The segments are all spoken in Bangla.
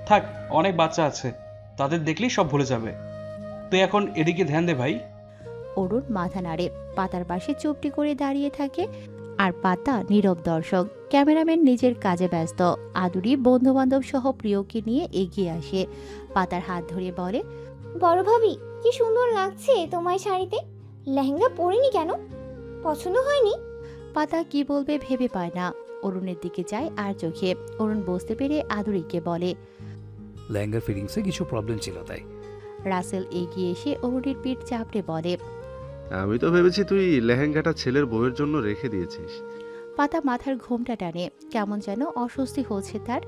থাক, অনেক বাচ্চা আছে, তাদের দেখলেই সব ভুলে যাবে। তুই এখন এদিকে ধ্যান দে ভাই। অরুণ মাথা নাড়ে, পাতার পাশে চুপটি করে দাঁড়িয়ে থাকে। আর পাতা নীরব দর্শক। ক্যামেরাম্যান নিজের কাজে ব্যস্ত। আদুরি বন্ধু বান্ধব সহ প্রিয়কে নিয়ে এগিয়ে আসে, পাতার হাত ধরে বলে, বড় ভাবি, কি সুন্দর লাগছে তোমার শাড়িতে। লেহেঙ্গা পরিনি কেন? পছন্দ হয়নি? পাতা কি বলবে ভেবে পায় না। অরুণের দিকে যায় আর চোখে। অরুণ বুঝতে পেরে আদুরিকে বলে। লেহেঙ্গার ফিটিংসে কিছু প্রবলেম ছিল তাই। রাসেল এগিয়ে এসে অরুণের পিঠ চাপড়ে বলে, আমি তো ভেবেছি তুই লেহেঙ্গাটা ছেলের বউয়ের জন্য রেখে দিয়েছিস। পাতা মাথার ঘোমটা টানে, কেমন যেন অস্বস্তি হচ্ছে তার।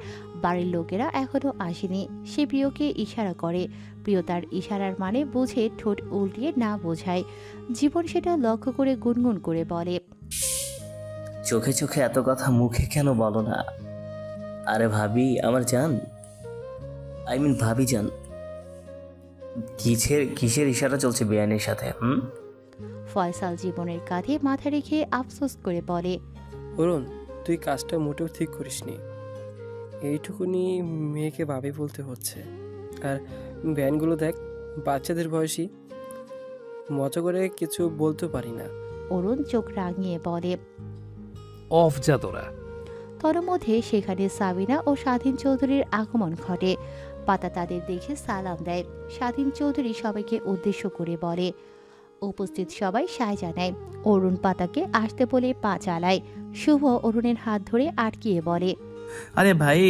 বাড়ির লোকেরা এখনো আসেনি। সে প্রিয়কে ইশারা করে। প্রিয় তার ইশারার মানে বুঝে ঠোঁট উল্টিয়ে না বোঝায়। জীবন সেটা লক্ষ্য করে গুনগুন করে বলে, চোখে চোখে এত কথা মুখে কেন বলো না? আরে ভাবি আমার জান, ভাবি জান, কিসের কিসের ইশারা চলছে বেআইনের সাথে? ফয়সাল জীবনের কাঁধে মাথা রেখে আফসোস করে বলে, অরুণ, তুই কাজটা মোটেও ঠিক করিসনি। এইটুকুনি মেয়েকে ভাবি বলতে হচ্ছে। আর ব্যানগুলো দেখ, বাচ্চাদের বয়সী, মজা করে কিছু বলতে পারি না। অরুণ চোখ রাঙিয়ে বলে, অফ যা তোরা। তন্মধ্যে সেখানে সাবিনা ও স্বাধীন চৌধুরীর আগমন ঘটে। পাতা তাদের দেখে সালাম দেয়। স্বাধীন চৌধুরী সবাইকে উদ্দেশ্য করে বলে। উপস্থিত সবাই সায় জানায়। অরুণ পাতাকে আসতে বলে পা চালায়। শুভ অরুণের হাত ধরে আটকিয়ে বলে, আরে ভাই,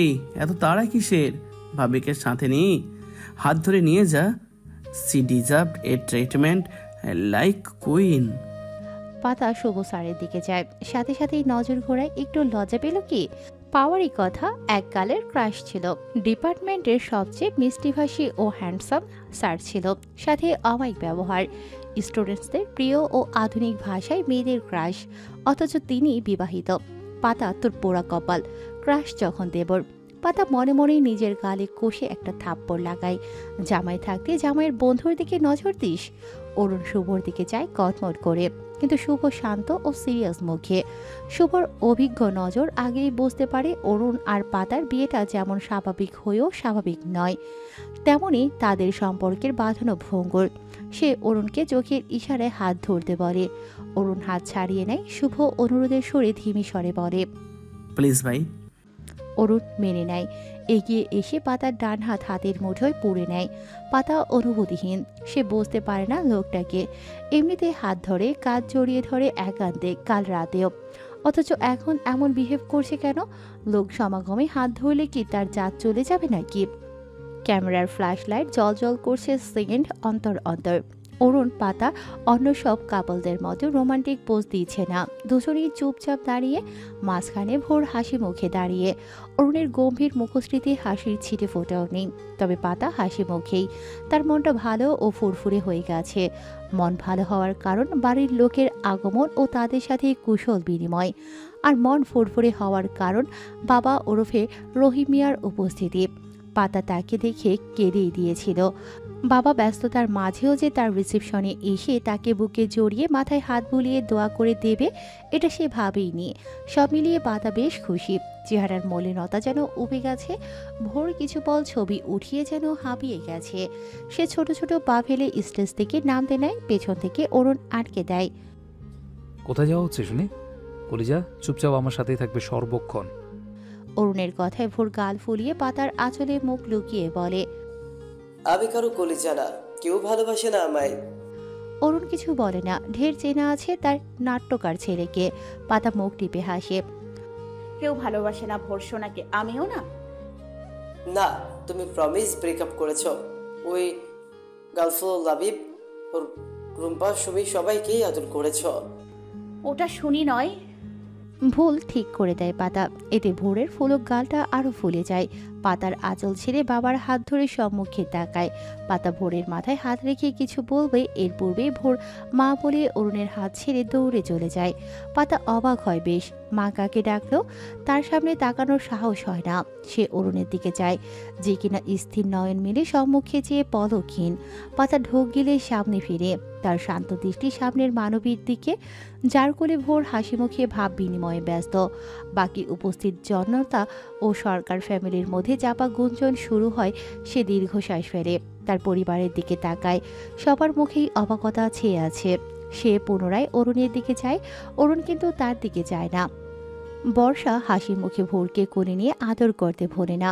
এত তাড়া কিসের? ভাবিকে সাথে নিয়ে হাত ধরে নিয়ে যা। She deserve a treatment like queen. পাতা শুভ স্যারের দিকে যায়। সাথে সাথেই নজর ঘোরায়। একটু লজ্জা পেল কি? পাওয়ারই কথা, এককালের ক্রাশ ছিল। ডিপার্টমেন্টের সবচেয়ে মিষ্টিভাষী ও হ্যান্ডসাম স্যার ছিল। সাথে অমায়িক ব্যবহার, স্টুডেন্টসদের প্রিয় ও আধুনিক ভাষায় মেয়েদের ক্রাশ। অথচ তিনি বিবাহিত। পাতা তোর পোড়া কপাল, ক্রাশ যখন দেবর। পাতা মনে মনেই নিজের গালে কষে একটা থাপ্পড় লাগায়। জামাই থাকতে জামাইয়ের বন্ধুর দিকে নজর দিস। অরুণ শুভর দিকে যায় কটমট করে, কিন্তু শুভ শান্ত ও সিরিয়াস মুখে। শুভর অভিজ্ঞ নজর আগেই বুঝতে পারে অরুণ আর পাতার বিয়েটা যেমন স্বাভাবিক হয়েও স্বাভাবিক নয়, তেমনি তাদের সম্পর্কের বাঁধানো ভঙ্গুর। সে অরুণকে চোখের ইশারায় হাত ধরতে বলে। অরুণ হাত ছাড়িয়ে নেয়। শুভ অনুরোধের সুরে ধিমি স্বরে বলে, প্লিজ ভাই। অরুণ মেনে নেয়। এগিয়ে এসে পাতার ডান হাত হাতের মুঠোয় পুড়ে নেয়। পাতা অনুভূতিহীন, সে বুঝতে পারে না লোকটাকে। এমনিতে হাত ধরে, কাজ জড়িয়ে ধরে একান্তে, কাল রাতেও। অথচ এখন এমন বিহেভ করছে কেন? লোক সমাগমে হাত ধরলে কি তার জাত চলে যাবে নাকি? ক্যামেরার ফ্ল্যাশ লাইট জল জল করছে সেকেন্ড অন্তর অন্তর। অরুণ পাতা অন্য সব কাপলদের মতো রোমান্টিক পোজ দিচ্ছে না। দুজনেই চুপচাপ দাঁড়িয়ে, মাঝখানে ভোর হাসি মুখে দাঁড়িয়ে। অরুণের গম্ভীর মুখশ্রীতে হাসির ছিটে ফোটাও নেই, তবে পাতা হাসি মুখেই। তার মনটা ভালো ও ফুরফুরে হয়ে গেছে। মন ভালো হওয়ার কারণ বাড়ির লোকের আগমন ও তাদের সাথে কুশল বিনিময়। আর মন ফুরফুরে হওয়ার কারণ বাবা ওরফে রহিমিয়ার উপস্থিতি। পাতা তাকে দেখে কেঁদেই দিয়েছিল। বাবা ব্যস্ততার মাঝেও যে তার রিসেপশনে এসে তাকে বুকে জড়িয়ে মাথায় হাত বুলিয়ে দোয়া করে দেবে, এটা সে ভাবেইনি। সব মিলিয়ে পাতা বেশ খুশি। চেহারার মলিনতা যেন উবে গেছে। ভোর কিছু পল ছবি উঠিয়ে যেন হাঁপিয়ে গেছে। সে ছোট ছোট পা ফেলে স্টেজ থেকে নামতে নেয়। পেছন থেকে অরুণ আটকে দেয়। কোথায় যাওয়া হচ্ছে শুনি? কলিজা, চুপচাপ আমার সাথেই থাকবে সর্বক্ষণ। অরুণের কথায় ভোর গাল ফুলিয়ে পাতার আঁচলে মুখ লুকিয়ে বলে, আমি কারো কলিজা না, কেউ ভালোবাসে না আমায়। অরুণ কিছু বলে না। ঢের চেনা আছে তার নাট্যকার ছেলেকে। পাতা মুখ টিপে হাসে। কেউ ভালোবাসে না ভোর সোনাকে, আমিও না। না, তুমি প্রমিস ব্রেকআপ করেছো। ওই গালফো লাবিব, রুম্পা, সুমি সবাইকেই আদর করেছো। ওটা শুনি নয়, ভুল ঠিক করে দেয় পাতা। এতে ভোরের ফুলক গালটা আরো ফুলে যায়। পাতার আঁচল ছেড়ে বাবার হাত ধরে সম্মুখে তাকায়। পাতা ভোরের মাথায় হাত রেখে কিছু বলবে, এর পূর্বে ভোর মা বলে অরুণের হাত ছেড়ে দৌড়ে চলে যায়। পাতা অবাক হয় বেশ। মা কাকে ডাকলো? তার সামনে তাকানোর সাহস হয় না। সে অরুণের দিকে যায়, যে কিনা স্থির নয়ন মিলে সম্মুখে চেয়ে পলকহীন। পাতা ঢোক গিলে সামনে ফিরে, তার শান্ত দৃষ্টি সামনের মানবীর দিকে, যার কোলে ভোর হাসি মুখে ভাব বিনিময়ে ব্যস্ত। বাকি উপস্থিত জনতা ও সরকার ফ্যামিলির মধ্যে মধ্যে চাপা গুঞ্জন শুরু হয়। সে দীর্ঘশ্বাস ফেলে, তার পরিবারের দিকে তাকায়। সবার মুখেই অবাকতা ছেয়ে আছে। সে পুনরায় অরুণের দিকে যায়। অরুণ কিন্তু তার দিকে যায় না। বর্ষা হাসি মুখে ভোরকে কোলে নিয়ে আদর করতে ভোলে না।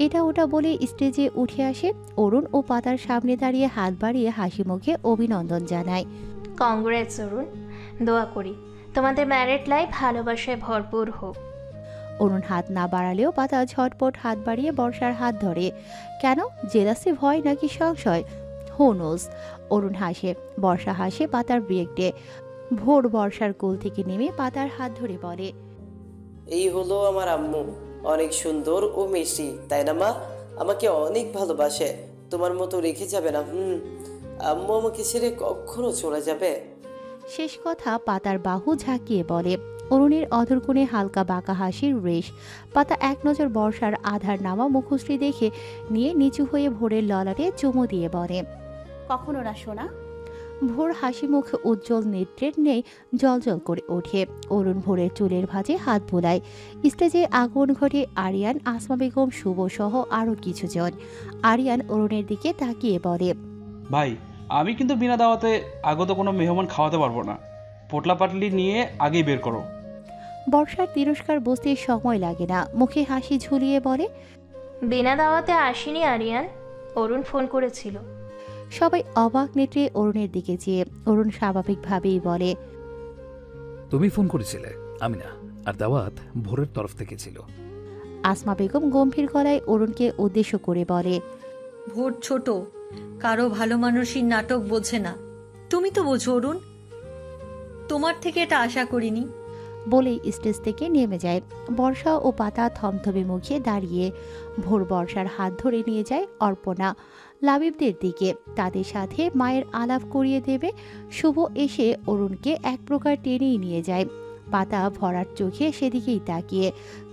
এটা ওটা বলে স্টেজে উঠে আসে। অরুণ ও পাতার সামনে দাঁড়িয়ে হাত বাড়িয়ে হাসি মুখে অভিনন্দন জানায়। কংগ্রেটস অরুণ, দোয়া করি তোমাদের ম্যারিড লাইফ ভালোবাসায় ভরপুর হোক। অরুণ হাত না বাড়ালেও পাতা ঝটপট হাত বাড়িয়ে বর্ষার হাত ধরে। কেন? জেলাসি, ভয় নাকি সংশয়? Who knows. অরুণ হাসে, বর্ষা হাসে পাতার বিয়েতে। ভোর বর্ষার কোল থেকে নেমে পাতার হাত ধরে বলে, এই হলো আমার আম্মু, অনেক সুন্দর ও মিষ্টি, তাই না মা? আমাকে অনেক ভালোবাসে, তোমার মতো রেখে যাবে না। আম্মু আমাকে ছেড়ে কখনো চলে যাবে? শেষ কথা পাতার বাহু ঝাঁকিয়ে বলে। অরুণের অধরকোণে হালকা বাঁকা হাসির রেশ। পাতা এক নজর বর্ষার আধার নামা মুখশ্রী দেখে নিয়ে নিচু হয়ে ভোরের ললাটে চুমু দিয়ে বলে, কখনো না সোনা। ভোর হাসি মুখে উজ্জ্বল নেত্রের নেই জলজল করে ওঠে। অরুণ ভোরের চুলের ভাঁজে হাত বোলায়। স্টেজে আগমন ঘটে আরিয়ান, আসমা বেগম, শুভ সহ আরও কিছুজন। আরিয়ান অরুণের দিকে তাকিয়ে বলে, ভাই, আমি কিন্তু বিনা দাওয়াতে আগত কোনো মেহমান খাওয়াতে পারবো না। পোটলা পাটলি নিয়ে আগেই বের করো। বর্ষার তিরস্কার বুঝতে সময় লাগে না, মুখে হাসি ঝুলিয়ে বলে, বিনা দাওয়াতে আসেনি আরিয়ান, অরুণ ফোন করেছিল। সবাই অবাক নেত্রে অরুণের দিকে চেয়ে। অরুণ স্বাভাবিকভাবেই বলে, তুমি ফোন করেছিলে, আমি না। আর দাওয়াত ভোরের তরফ থেকে ছিল। আসমা বেগম গম্ভীর গলায় অরুণকে উদ্দেশ্য করে বলে, ভোর ছোট, কারো ভালো মানুষই নাটক বোঝে না। তুমি তো বোঝো অরুণ, তোমার থেকে এটা আশা করিনি। বলেই স্টেজ থেকে নেমে যায়। বর্ষা ও পাতা থমথমে মুখে দাঁড়িয়ে। ভোর বর্ষার হাত ধরে নিয়ে যায় অর্পণা লাবিবদের দিকে। তাদের সাথে মায়ের আলাপ করিয়ে দেবে। শুভ এসে অরুণকে এক প্রকার টেনেই নিয়ে যায়। পাতা ভরার চোখে সেদিকেই তাকিয়ে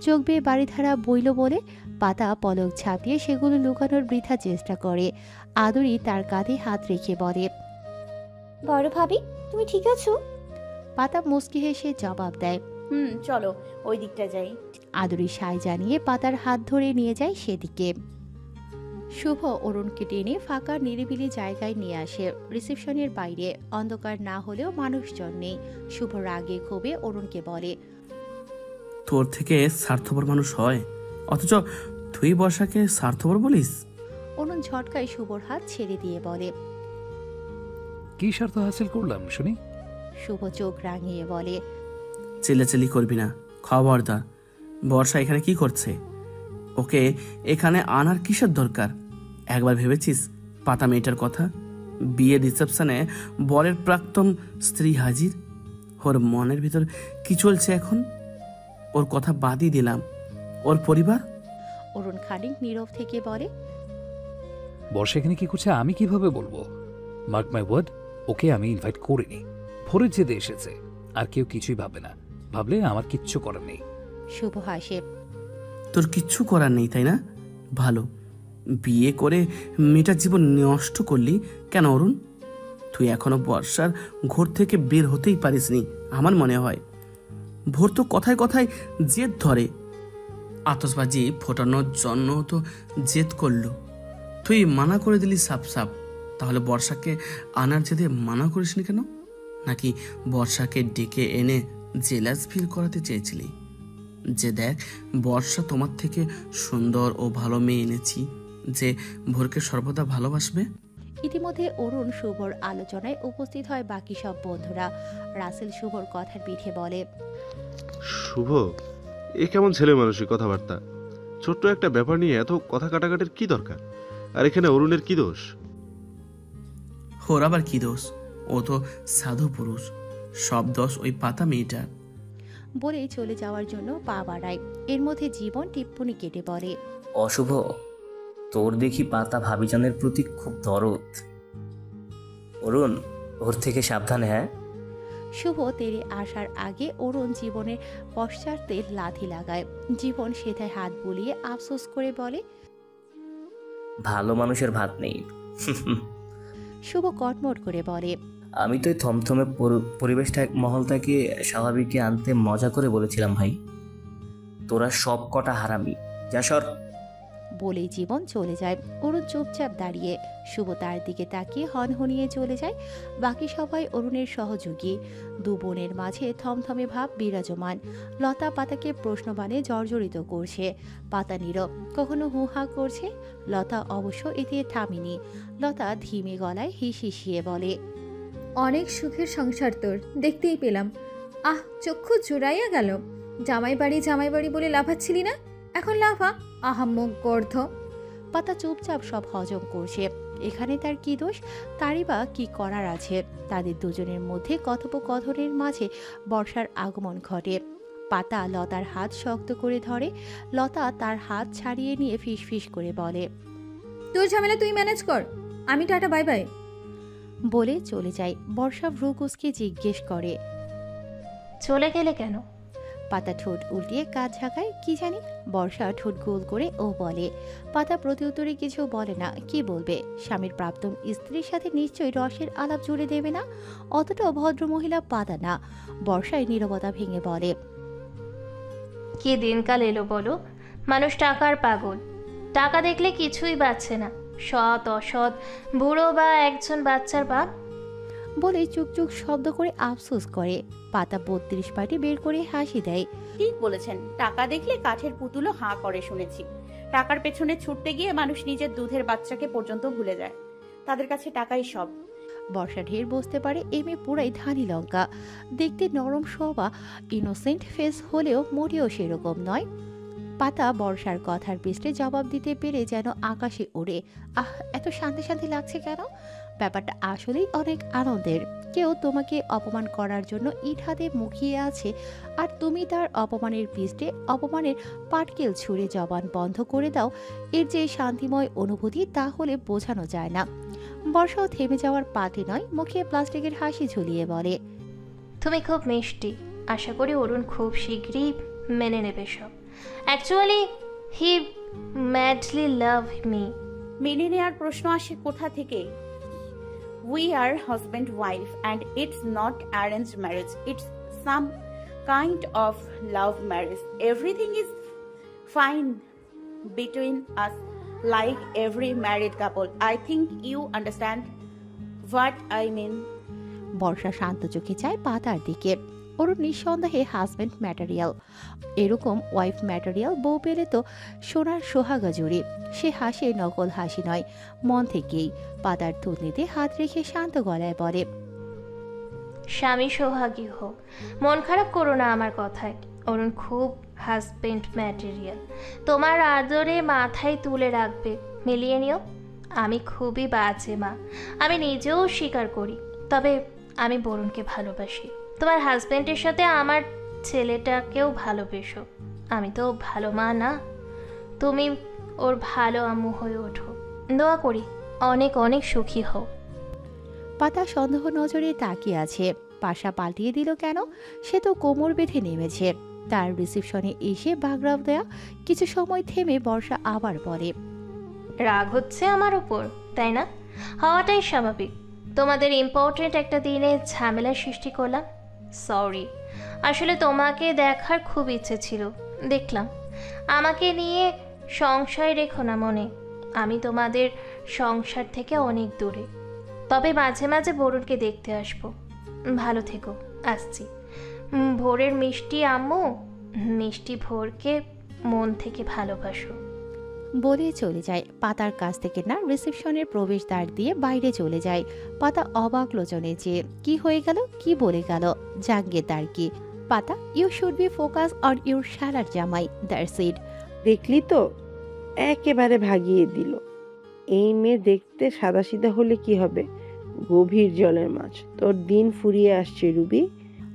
চোখ বেয়ে বাড়িধারা বইল বলে পাতা পলক ঝাঁপিয়ে সেগুলো লুকানোর বৃথা চেষ্টা করে। আদুরি তার কাঁধে হাত রেখে বলে, বড় ভাবি, তুমি ঠিক আছো? পাতা মুচকি হেসে জবাব দেয়, চলো ওই দিকটা যাই। আদুরি সায় জানিয়ে পাতার হাত ধরে নিয়ে যায় সেদিকে। শুভ অরুণকে টেনে ফাঁকা নিরিবিলি জায়গায় নিয়ে আসে। রিসেপশনের বাইরে অন্ধকার না হলেও মানুষজন নেই। শুভ রাগে ক্ষোভে অরুণকে বলে, তোর থেকে স্বার্থপর মানুষ হয়, অথচ তুই বর্ষাকে স্বার্থপর বলিস? অরুণ ঝটকায় শুভর হাত ছেড়ে দিয়ে বলে, কি স্বার্থ হাসিল করলাম শুনি? শুভ চোখ রাঙিয়ে বলে, চিল্লাচিল্লি করবি না, খবরদার। বর্ষা এখানে কি করছে? ওকে এখানে আনার কিসের দরকার? একবার ভেবেছিস পাতা মেয়েটার কথা? বিয়ের রিসেপশনে বরের প্রাক্তন স্ত্রী হাজির। ওর মনের ভিতর কি চলছে এখন? ওর কথা বাদই দিলাম, ওর পরিবার। অরুণ খানিক নীরব থেকে বলে, বর্ষা এখানে কি করছে আমি কিভাবে বলবো? মার্ক মাই ওয়ার্ড, ওকে আমি ইনভাইট করিনি। ভোরের জেদে এসেছে, আর কেউ কিছুই ভাবে না। ভাবলে আমার কিচ্ছু করার নেই। শুভ হাসে, তোর কিচ্ছু করার নেই তাই না? ভালো, বিয়ে করে মেয়েটার জীবন নষ্ট করলি কেন অরুণ? তুই এখনো বর্ষার ঘর থেকে বের হতেই পারিসনি আমার মনে হয়। ভোর তো কথায় কথায় জেদ ধরে, আতশবাজি ফোটানোর জন্য তো জেদ করলো। তুই মানা করে দিলি সাপ সাপ। তাহলে বর্ষাকে আনার জেদে মানা করিসনি কেন? নাকি বর্ষাকে ডেকে এনে জেলাস ফিল করাতে চেয়েছিলি যে দেখ বর্ষা তোমার থেকে সুন্দর ও ভালো মেয়ে এনেছি, যে ভোরকে সর্বদা ভালোবাসবে? ইতিমধ্যে অরুণ শুভর আলোচনায় উপস্থিত হয় বাকি সব বন্ধুরা। রাসেল শুভর কথার পিঠে বলে, শুভ, এ কেমন ছেলে মানুষের কথাবার্তা? ছোট্ট একটা ব্যাপার নিয়ে এত কথা কাটাকাটির কি দরকার? আর এখানে অরুণের কি দোষ? ওর আবার কি দোষ? ও তো সাধু পুরুষ, সব দোষ ওই পাতা মেয়েটার। বলেই চলে যাওয়ার জন্য পা বাড়ায়। এর মধ্যে জীবন টিপ্পনি কেটে বলে, অশুভ, তোর দেখি পাতা ভাবিজানের প্রতি খুব দরদ। অরুণ, ওর থেকে সাবধানে। হ্যাঁ। শুভ তেরে আসার আগে অরুণ জীবনের পশ্চাতে লাথি লাগায়। জীবন সেথায় হাত বুলিয়ে আফসোস করে বলে, ভালো মানুষের ভাত নেই। শুভ কটমট করে বলে, আমি তো এই থমথমে পরিবেশটা মহলটাকে স্বাভাবিকে আনতে মজা করে বলেছিলাম ভাই। তোরা সব কটা হারামি, যা সর। বলেই জীবন চলে যায়। অরুণ চুপচাপ দাঁড়িয়ে, শুভ তার দিকে তাকিয়ে হনহনিয়ে চলে যায়। বাকি সবাই অরুণের সহযোগী। দু বোনের মাঝে থমথমে ভাব বিরাজমান। লতা পাতাকে প্রশ্নবাণে জর্জরিত করছে। পাতা নীরব, কখনো হুহা করছে। লতা অবশ্য এতে থামেনি। লতা ধীমে গলায় হিসিয়ে বলে, অনেক সুখের সংসার তোর, দেখতেই পেলাম। আহ, চক্ষু জোড়াইয়া গেল। জামাই বাড়ি বলে লাফাচ্ছিলি না, এখন লাফা। আহাম্মক গর্ধ। পাতা চুপচাপ সব হজম করছে। এখানে তার কি দোষ? তারই বা কি করার আছে? তাদের দুজনের মধ্যে কথোপকথনের মাঝে বর্ষার আগমন ঘটে। পাতা লতার হাত শক্ত করে ধরে। লতা তার হাত ছাড়িয়ে নিয়ে ফিসফিস করে বলে, তোর ঝামেলা তুই ম্যানেজ কর, আমি টাটা বাই বাই বলে চলে যায়। বর্ষা ভ্রু কুঁচকে জিজ্ঞেস করে, চলে গেলে কেন? পাতা ঠোঁট উল্টিয়ে কাজ ঝাঁকায়, কি জানি। বর্ষা ঠোঁট গোল করে ও বলে। পাতা প্রত্যুত্তরে কিছু বলে না। কি বলবে? স্বামীর প্রাক্তন স্ত্রীর সাথে নিশ্চয়ই রসের আলাপ জুড়ে দেবে না। অতটা ভদ্র মহিলা পাতা না। বর্ষায় নীরবতা ভেঙে বলে, কি দিনকাল এলো বলো? মানুষ টাকার পাগল। টাকা দেখলে কিছুই বাঁচছে না। সৎ অসৎ, বুড়ো বা একজন বাচ্চার বাপ। বলে চুকচুক শব্দ করে আফসোস করে। পাতা 32 পাটি বের করে হাসি দেয়। ঠিক বলেছেন, টাকা দেখলে কাঠের পুতুলও হাঁ করে শুনেছি। টাকার পেছনে ছুটতে গিয়ে মানুষ নিজের দুধের বাচ্চাকে পর্যন্ত ভুলে যায়। তাদের কাছে টাকাই সব। বর্ষা ঢের বসতে পারে। এমএ পুরাই ধানি লঙ্কা। দেখতে নরম সবা, ইনোসেন্ট ফেস হলেও মোটেও সেরকম নয়। পাতা বর্ষার কথার পৃষ্ঠে জবাব দিতে পেরে যেন আকাশে ওড়ে। আহ, এত শান্তি শান্তি লাগছে কেন? ব্যাপারটা আসলেই অনেক আনন্দের। কেউ তোমাকে অপমান করার জন্য ইট হাতে মুখিয়ে আছে, আর তুমি তার অপমানের পৃষ্ঠে অপমানের পাটকেল ছুঁড়ে জবান বন্ধ করে দাও। এর যে শান্তিময় অনুভূতি, তা হলে বোঝানো যায় না। বর্ষাও থেমে যাওয়ার পাতে নয়, মুখে প্লাস্টিকের হাসি ঝুলিয়ে বলে, তুমি খুব মিষ্টি। আশা করি অরুণ খুব শীঘ্রই মেনে নেবে সব। Actually he madly love me. মেনে নেওয়ার প্রশ্ন আসে কোথা থেকে? We are husband wife and it's not arranged marriage. It's some kind of love marriage. Everything is fine between us like every married couple. I think you understand what I mean. বর্ষা শান্ত চোখে চায় পাতার দিকে। ওর নিঃসন্দেহে হাজব্যান্ড ম্যাটেরিয়াল। এরকম ওয়াইফ ম্যাটেরিয়াল বউ পেলে তো সোনার সোহাগা জুড়ে। সে হাসে নকল হাসি নয়, মন থেকেই। পাতার থুতনিতে হাত রেখে শান্ত গলায় বলে, স্বামী সোহাগী হোক। মন খারাপ করো না আমার কথায়। অরুণ খুব হাজবেন্ড ম্যাটেরিয়াল। তোমার আদরে মাথায় তুলে রাখবে, মিলিয়ে নিও। আমি খুবই বাজে মা, আমি নিজেও স্বীকার করি। তবে আমি বরুণকে ভালোবাসি। তোমার হাজবেন্ডের সাথে আমার ছেলেটাকেও ভালোবেসো। আমি তো ভালো মা না, তুমি ওর ভালো আম্মু হয়ে ওঠো। দোয়া করি অনেক অনেক সুখী হও। পাতা সন্দেহ নজরে তাকিয়ে আছে। পাশা পাল্টিয়ে দিল কেন? সে তো কোমর বেঁধে নেমেছে। তার রিসেপশনে এসে বাগড়াও দেয়া। কিছু সময় থেমে বর্ষা আবার বলে, রাগ হচ্ছে আমার ওপর, তাই না? হওয়াটাই স্বাভাবিক। তোমাদের ইম্পর্টেন্ট একটা দিনে ঝামেলা সৃষ্টি করলাম, সরি। আসলে তোমাকে দেখার খুব ইচ্ছে ছিল, দেখলাম। আমাকে নিয়ে সংশয় রেখো না মনে। আমি তোমাদের সংসার থেকে অনেক দূরে। তবে মাঝে মাঝে বরুণকে দেখতে আসবো। ভালো থেকো, আসছি। ভোরের মিষ্টি আম্মু, মিষ্টি ভোরকে মন থেকে ভালোবাসো। বলে চলে যায়। পাতার কাছ থেকে না রিসেপশনের প্রবেশদ্বার দিয়ে বাইরে চলে যায়। পাতা অবাক লোচনে যে কি হয়ে গেল, কি বলে গেল, জাগে তার কি। পাতা, you should be focus on your শালার জামাই, দ্যাটস ইট। দেখলি তো, একেবারে ভাগিয়ে দিল। এই মেয়ে দেখতে সাদাসিধা হলে কি হবে, গভীর জলের মাছ। তোর দিন ফুরিয়ে আসছে রুবি।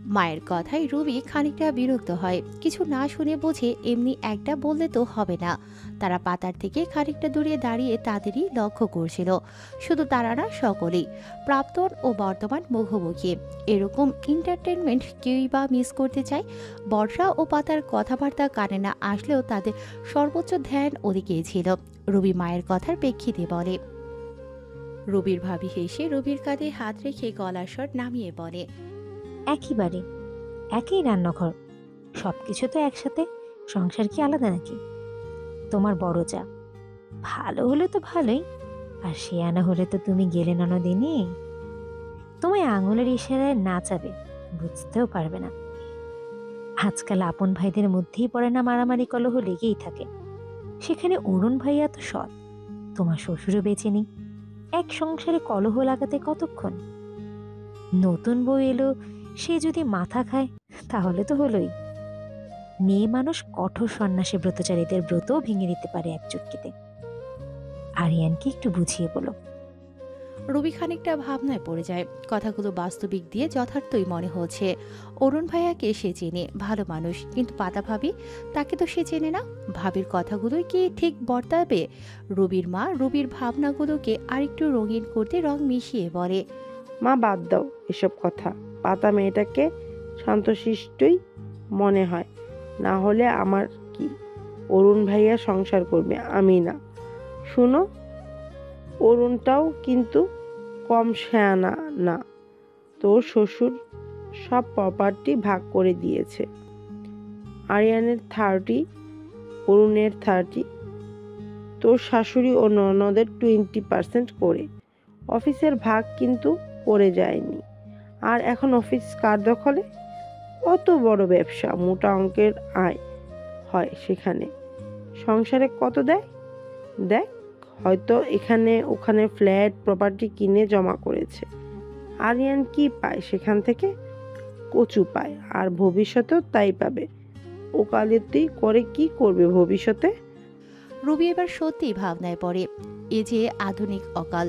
মায়ের কথায় রুবি খানিকটা বিরক্ত হয়। কিছু না শুনে বোঝে এমনি একটা বললে তো হবে না। তারা পাতার থেকে খানিকটা দূরে দাঁড়িয়ে তাদেরই লক্ষ্য করছিল। শুধু তারা না, সকলেই। প্রাক্তন ও বর্তমান মুখোমুখি। এরকম এন্টারটেনমেন্ট কেউই বা মিস করতে চায়? বর্ষা ও পাতার কথাবার্তা কানে না আসলেও তাদের সর্বোচ্চ ধ্যান ওদিকেই ছিল। রুবি মায়ের কথার প্রেক্ষিতে বলে। রুবির ভাবি হেসে রুবির কাঁধে হাত রেখে গলার স্বর নামিয়ে বলে, একই বাড়ি, একই রান্নাঘর, সব কিছু তো একসাথে। সংসার কি আলাদা নাকি? তোমার বড় যা ভালো হলে তো ভালোই, আর শেয়ানা হলে তো তুমি গেলে ননদিনী। তোমায় আঙুলের ইশারায় নাচাবে, বুঝতেও পারবে না। আজকাল আপন ভাইদের মধ্যেই পড়ে না মারামারি কলহ লেগেই থাকে। সেখানে অরুণ ভাইয়া তো সৎ, তোমার শ্বশুরও বেঁচে নেই, এক সংসারে কলহ লাগাতে কতক্ষণ। নতুন বউ এলো, সে যদি মাথা খায় তাহলে তো হলোই। মেয়ে মানুষ কঠোর সন্ন্যাসী ব্রতচারীদের ব্রতও ভেঙে দিতে পারে এক চুটকিতে। আরিয়ানকে একটু বুঝিয়ে বলো। রুবি খানিকটা ভাবনায় পড়ে যায়। কথাগুলো বাস্তবিক দিয়ে যথার্থই মনে হচ্ছে। অরুণ ভাইয়াকে সে চেনে, ভালো মানুষ, কিন্তু পাতা ভাবি তাকে তো সে চেনে না। ভাবির কথাগুলোই কি ঠিক বর্তাবে? রুবির মা রুবির ভাবনাগুলোকে আরেকটু রঙিন করতে রং মিশিয়ে বলে, মা বাদ দাও এসব কথা। পাতা মেয়েটাকে শান্তশিষ্টই মনে হয়, না হলে আমার কি, অরুণ ভাইয়া সংসার করবে, আমি না। শুনো, অরুণটাও কিন্তু কম শেয়ানা না। তোর শ্বশুর সব প্রপার্টি ভাগ করে দিয়েছে। আরিয়ানের 30, অরুণের 30, তোর শাশুড়ি ও ননদের 20% করে। অফিসের ভাগ কিন্তু করে যায়নি। আর এখন অফিস কার দখলে? কত বড় ব্যবসা, মোটা অঙ্কের আয় হয় সেখানে। সংসারে কত দেয় দেখ, হয়তো এখানে ওখানে ফ্ল্যাট প্রপার্টি কিনে জমা করেছে। আরিয়ান কি পায় সেখান থেকে? কচু পায়, আর ভবিষ্যতেও তাই পাবে। ওকালতি করে কি করবে ভবিষ্যতে? রুবি এবার সত্যিই ভাবনায় পড়ে। এ যে আধুনিক অকাল,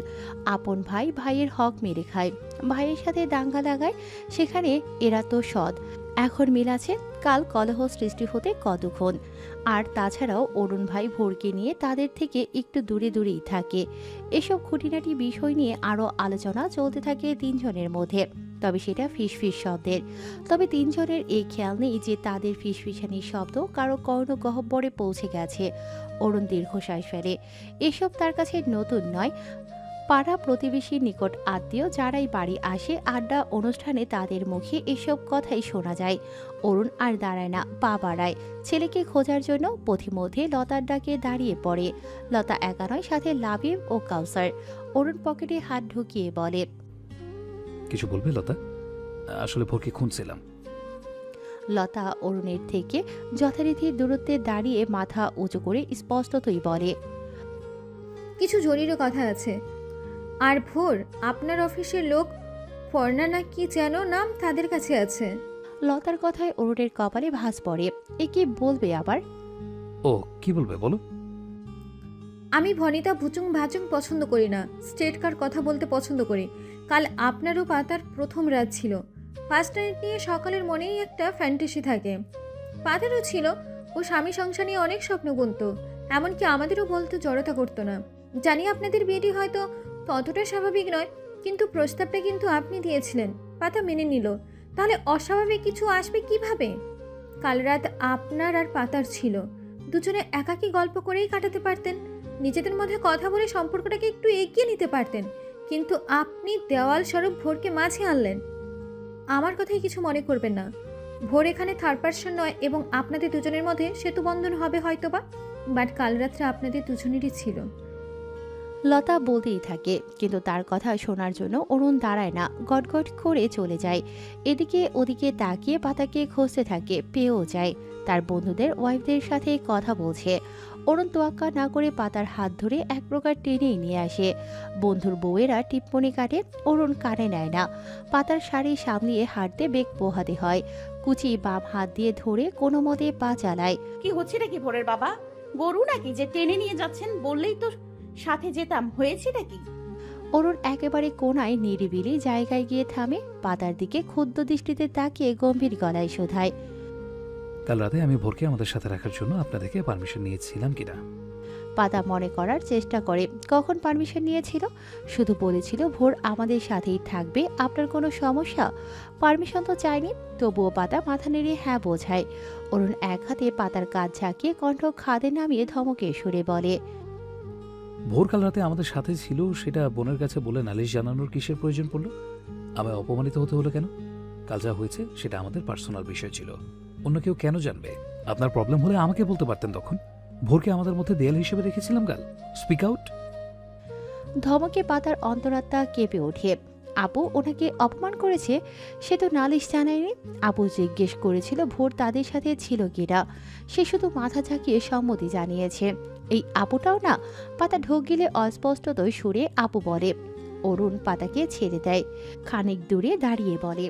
আপন ভাই ভাইয়ের হক মেরে খায়, ভাইয়ের সাথে দাঙ্গা লাগায়, সেখানে এরা তো সৎ। এখন মিল আছে, কাল কলহ সৃষ্টি হতে কতক্ষণ। আর তাছাড়াও অরুণ ভাই ভোরকে নিয়ে তাদের থেকে একটু দূরে দূরেই থাকে। এসব খুঁটিনাটি বিষয় নিয়ে আরও আলোচনা চলতে থাকে তিনজনের মধ্যে, তবে সেটা ফিসফিস শব্দের। তবে তিনজনের এই খেয়াল নেই যে তাদের ফিসফিসানির শব্দ কারো কর্ণগহ্বরে পৌঁছে গেছে। অরুণ দীর্ঘশ্বাস ফেলে। এসব তার কাছে নতুন নয়। পাড়া প্রতিবেশীর নিকট আত্মীয় যারাই বাড়ি আসে, আড্ডা অনুষ্ঠানে তাদের মুখে এসব কথাই শোনা যায়। অরুণ আর দাঁড়ায় না, পা বাড়ায় ছেলেকে খোঁজার জন্য। পথিমধ্যে লতার ডাকে দাঁড়িয়ে পড়ে। লতা একা নয়, সাথে লাবিব ও কাউসার। অরুণ পকেটে হাত ঢুকিয়ে বলে, কিছু বলবে লতা? আসলে ভোরকে খুঁজছিলাম। লতা অরুণের থেকে যথারীতি দূরত্বে দাঁড়িয়ে মাথা উঁচু করে স্পষ্টতই বলে, কিছু জরুরি কথা আছে। আর ভোর, আপনার অফিসের লোক ফর্না না কি যেন নাম, তাদের কাছে আছে। লতার কথায় অরুণের কপালে ভাঁজ পড়ে। এ কি বলবে আবার? ও কি বলবে বলো। আমি ভনিতা ভুচুং ভাচুং পছন্দ করি না, স্ট্রেট কার কথা বলতে পছন্দ করি। কাল আপনারও পাতার প্রথম রাত ছিল। ফার্স্ট নাইট নিয়ে সকালের মনেই একটা ফ্যান্টাসি থাকে। পাতারও ছিল, ও স্বামী সংসার নিয়ে অনেক স্বপ্ন বুনত, এমনকি আমাদেরও বলতে জড়তা করতো না। জানি আপনাদের বিয়েটি হয়তো ততটা স্বাভাবিক নয়, কিন্তু প্রস্তাবটা কিন্তু আপনি দিয়েছিলেন, পাতা মেনে নিল। তাহলে অস্বাভাবিক কিছু আসবে কিভাবে? কাল রাত আপনার আর পাতার ছিল, দুজনে একাকী গল্প করেই কাটাতে পারতেন, নিজেদের মধ্যে কথা বলে সম্পর্কটাকে একটু এগিয়ে নিতে পারতেন। কিন্তু আপনি দেওয়াল স্বরূপ ভোরকে মাঝে আনলেন। আমার কথাই কিছু মনে করবেন না, ভোর এখানে থার্ড পার্সন নয়, এবং আপনাদের দুজনের মধ্যে সেতুবন্ধন হবে হয়তোবা, বাট কাল রাত্রে আপনাদের দুজনেরই ছিল। লতা বলতেই থাকে, কিন্তু তার কথা শোনার জন্য অরুণ দাঁড়ায় না, গটগট করে চলে যায়। এদিকে ওদিকে তাকিয়ে পাতাকে খুঁজতে থাকে, পেয়েও যায়। তার বন্ধুদের ওয়াইফদের সাথে কথা বলছে। অরুণ তোয়াক্কা না করে পাতার হাত ধরে এক প্রকার টেনেই নিয়ে আসে। বন্ধুর বউয়েরা টিপ্পনি কাটে, অরুণ কানে নেয় না। পাতার শাড়ি সামলিয়ে হাঁটতে বেগ পোহাতে হয়। কুচি বাম হাত দিয়ে ধরে কোনো মতে পা চালায়। কি হচ্ছে নাকি ভোরের বাবা? গরু নাকি যে টেনে নিয়ে যাচ্ছেন? বললেই তো সাথে যেতাম, হয়েছে নাকি? অরুণ একেবারে কোনায় নিরিবিলি জায়গায় গিয়ে থামে। পাতার দিকে ক্ষুদ্র দৃষ্টিতে তাকিয়ে গম্ভীর গলায় শোধায়, কাল রাতে আমি ভোরকে আমাদের সাথে রাখার জন্য আপনাদেরকে পারমিশন নিয়েছিলাম কিনা? পাতা মনে করার চেষ্টা করে কখন পারমিশন নিয়েছিল। শুধু বলেছিল ভোর আমাদের সাথেই থাকবে, আপনার কোনো সমস্যা? পারমিশন তো চাইনি। তবুও পাতা মাথা নেড়ে হ্যাঁ বোঝায়। অরুণ এক হাতে পাতার কাজ ঝাঁকিয়ে কণ্ঠ খাদে নামিয়ে ধমকে সুরে বলে, ভোর কাল রাতে আমাদের সাথে ছিল, সেটা বোনের কাছে বলে নালিশ জানানোর কিসের প্রয়োজন পড়লো? আমায় অপমানিত হতে হলো কেন? কাল যা হয়েছে সেটা আমাদের পার্সোনাল বিষয় ছিল, অন্য কেউ কেন জানবে? আপনার প্রবলেম হলে আমাকে বলতে পারতেন তখন। ভোরকে আমাদের মধ্যে দেয়াল হিসেবে রেখেছিলাম গাল। Speak out. ধমকে পাতার অন্তরাত্মা কেঁপে ওঠে। আপু ওনাকে অপমান করেছে, সে তো নালিশ জানায়নি। আপু জিজ্ঞেস করেছিল ভোর তাদের সাথে ছিল কিনা, সে শুধু মাথা ঝাঁকিয়ে সম্মতি জানিয়েছে। এই আপুটাও না। পাতা ঢোক গিলে অস্পষ্টত সুরে আপু বলে। অরুণ পাতাকে ছেড়ে দেয়, খানিক দূরে দাঁড়িয়ে বলে,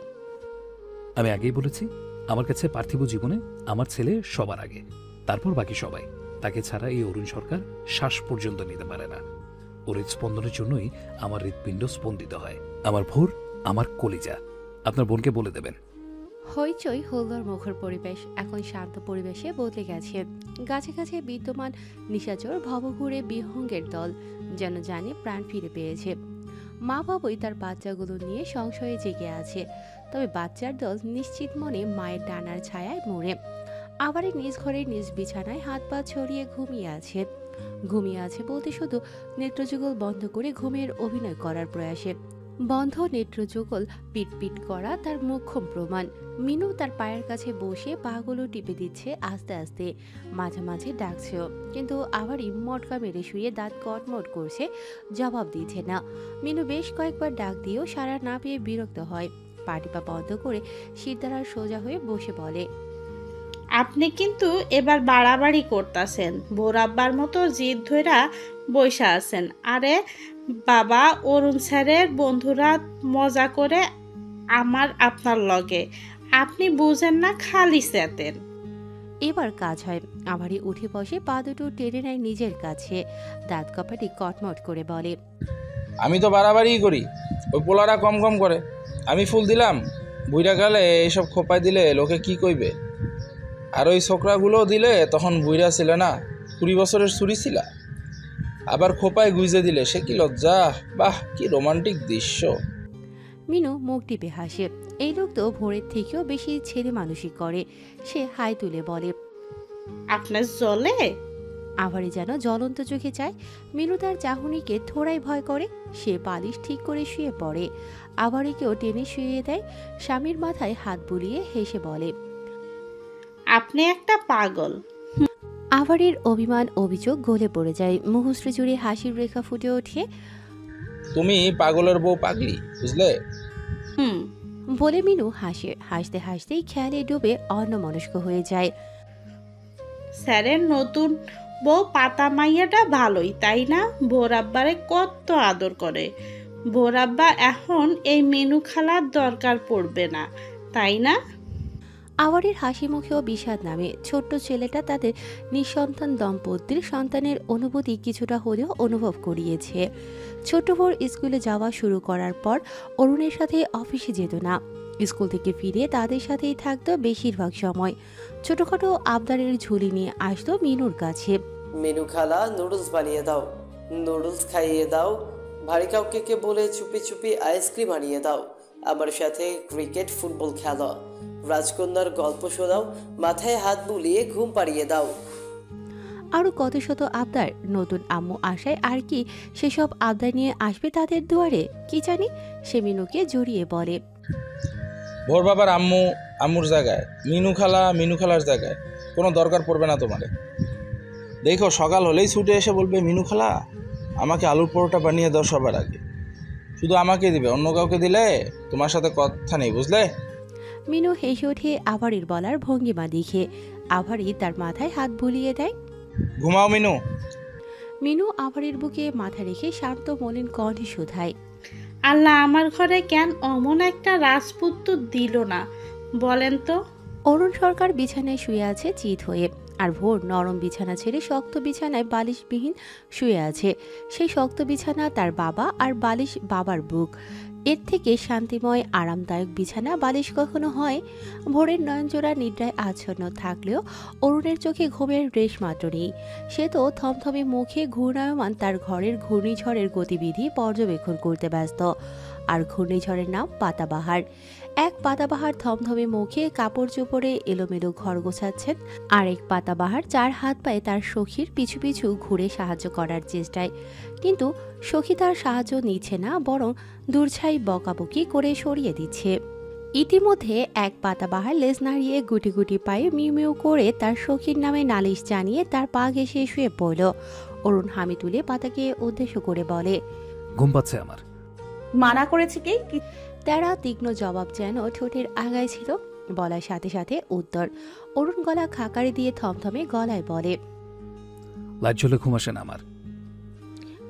আমি আগেই বলেছি, আমার কাছে পার্থিব জীবনে আমার ছেলে সবার আগে, তারপর বাকি সবাই। তাকে ছাড়া এই অরুণ সরকার শ্বাস পর্যন্ত নিতে পারে না। ওর হৃদস্পন্দনের জন্যই আমার হৃৎপিণ্ড স্পন্দিত হয়। আমার ভোর, আমার কলিজা। আপনার বোনকে বলে দেবেন। হইচই হলদর মুখর পরিবেশ এখন শান্ত পরিবেশে বদলে গেছে। গাছে গাছে বিদ্যমান নিশাচর ভবঘুরে বিহঙ্গের দল যেন জানে প্রাণ ফিরে পেয়েছে। মা বাবুই তার বাচ্চাগুলো নিয়ে সংশয়ে জেগে আছে, তবে বাচ্চার দল নিশ্চিত মনে মায়ের ডানার ছায়ায় মরে আবারই নিজ ঘরে নিজ বিছানায় হাত পা ছড়িয়ে ঘুমিয়ে আছে। ঘুমিয়ে আছে বলতে শুধু নেত্রযুগল বন্ধ করে ঘুমের অভিনয় করার প্রয়াসে। বন্ধ নেত্রযুগল পিটপিট করা তার মোক্ষম প্রমাণ। মিনু তার পায়ের কাছে বসে পাগুলো টিপে দিচ্ছে আস্তে আস্তে, মাঝে মাঝে ডাকছেও, কিন্তু আবারই মটকা মেরে শুয়ে দাঁত কটমট করছে, জবাব দিচ্ছে না। মিনু বেশ কয়েকবার ডাক দিয়েও সাড়া না পেয়ে বিরক্ত হয়। পাটিপা বন্ধ করে সিদ্ধারার সোজা হয়ে বসে বলে, আপনি কিন্তু এবার বাড়াবাড়ি করতেছেন। বোরাব্বার মতো জিদ ধইরা বইসা আছেন। আরে বাবা, অরুণ স্যারের বন্ধুরা মজা করে আপনার লগে, আপনি বুঝেন না, খালি চেতেন। এবার কাজ হয়। আবারই উঠে বসে পা দুটো টেনে নেয় নিজের কাছে, দাঁত কপাটি কটমট করে বলে, আমি তো বাড়াবাড়িই করি, ওই পোলারা কম কম করে। আমি ফুল দিলাম, বুইরা গেলে এইসব খোপায় দিলে লোকে কি কইবে? আর ওই ছোকরাগুলো দিলে তখন বুইরা ছিল না, 20 বছরের ছুরি ছিল, আবার খোপায় গুইজে দিলে সে কি লজ্জা! বাহ, কি রোমান্টিক দৃশ্য। মিনু মুখ টিপে হাসে। এই লোক তো ভোরের থেকেও বেশি ছেলে মানুষই করে। সে হাই তুলে বলে, আপনার জলে? আবারই যেন জ্বলন্ত চোখে চায়। মিনু তার চাহনিকে থোড়াই ভয় করে। সে বালিশ ঠিক করে শুয়ে পড়ে, আবারই কেউ টেনে শুয়ে দেয়। স্বামীর মাথায় হাত বুলিয়ে হেসে বলে, আপনি একটা পাগল। আবারের অভিমান অভিযোগ গলে পড়ে যায়। মুখশ্রী জুড়ে হাসির রেখা ফুটে ওঠে। তুমি পাগলের বউ পাগলি, বুঝলে? বলে মিনু হাসে। হাসতে হাসতেই খেয়ালে ডুবে অন্যমনস্ক হয়ে যায়। স্যারের নতুন বউ পাতা মাইয়াটা ভালোই, তাই না? বোরাব্বারে কত আদর করে। বোরাব্বা এখন এই মেনু খালার দরকার পড়বে না, তাই না? আওয়ারের হাসি মুখেও বিষাদ নামে। ছোট্ট ছেলেটা তাদের নিঃসন্তান দম্পতির সন্তানের অনুভূতি কিছুটা হলেও অনুভব করিয়েছে। ছোট্ট ভোর স্কুলে যাওয়া শুরু করার পর অরুণের সাথে অফিসে যেত না। স্কুল থেকে ফিরে তাদের সাথেই থাকতো বেশিরভাগ সময়। ছোটখাটো আবদারের ঝুলি নিয়ে আসতো মিনুর কাছে। মেনু খালা, নুডলস বানিয়ে দাও, নুডলস খাইয়ে দাও, ভারী কাউকে কে বলে চুপি চুপি আইসক্রিম আনিয়ে দাও, আমার সাথে ক্রিকেট ফুটবল খেলা, রাজকন্যার গল্প শোনাও, মাথায় হাত বুলিয়ে ঘুম পাড়িয়ে দাও। আরও কত শত আবদার। নতুন আম্মু আসায় আর কি সেসব আবদার নিয়ে আসবে তাদের দুয়ারে, কি জানি। সে মিনুকে জড়িয়ে বলে, ভোর বাবার আম্মু আম্মুর জায়গায়, মিনু খালার জায়গায় কোনো দরকার পড়বে না তোমার। দেখো সকাল হলেই ছুটে এসে বলবে, মিনু খালা আমাকে আলুর পরোটা বানিয়ে দাও সবার আগে। শুধু আমাকে দিবে, অন্য কাউকে দিলে তোমার সাথে কথা নেই, বুঝলে? মিনু হেসে ওঠে আভারির বলার ভঙ্গিমা দেখে। আভারি তার মাথায় হাত বুলিয়ে দেয়। ঘুমাও মিনু। মিনু আভারির বুকে মাথা রেখে শান্ত মলিন কণ্ঠে শুধায়, আল্লাহ আমার ঘরে কেন অমন একটা রাজপুত্র দিল না বলেন তো? অরুণ সরকার বিছানায় শুয়ে আছে চিত হয়ে, আর ভোর নরম বিছানা ছেড়ে শক্ত বিছানায় বালিশবিহীন শুয়ে আছে। সেই শক্ত বিছানা তার বাবা, আর বালিশ বাবার বুক। এর থেকে শান্তিময় আরামদায়ক বিছানা বালিশ কখনো হয়? ভোরের নয়নজোড়া নিদ্রায় আচ্ছন্ন থাকলেও অরুণের চোখে ঘুমের রেশ মাত্র নেই। সে তো থমথমে মুখে ঘূর্ণায়মান তার ঘরের ঘূর্ণিঝড়ের গতিবিধি পর্যবেক্ষণ করতে ব্যস্ত। আর ঘূর্ণিঝড়ের নাম পাতাবাহার। এক পাতাবাহার থমথমে মুখে কাপড় চোপড়ে এলোমেলো ঘর গোছাচ্ছেন, আর এক পাতাবাহার 4 হাত পায়ে তার সখীর পিছু পিছু ঘুরে সাহায্য করার চেষ্টায়। কিন্তু সখী তার সাহায্য নিচ্ছে না, বরং দূরছাই বকাবকি করে সরিয়ে দিচ্ছে। ইতিমধ্যে এক পাতাবাহার লেজ নাড়িয়ে গুটি গুটি পায়ে মিউ মিউ করে তার সখীর নামে নালিশ জানিয়ে তার পা ঘেঁষে শুয়ে পড়ল। অরুণ হামি তুলে পাতাকে উদ্দেশ্য করে বলে, ঘুম পাচ্ছে আমার। মানা করেছে কে? তারা তীক্ষ্ণ জবাব যেন ঠোঁটের আগায় ছিল। বলার সাথে সাথে উত্তর। অরুণ গলা খাকারি দিয়ে থমথমে গলায় বলে, লাইট জ্বলে ঘুম আসে না আমার।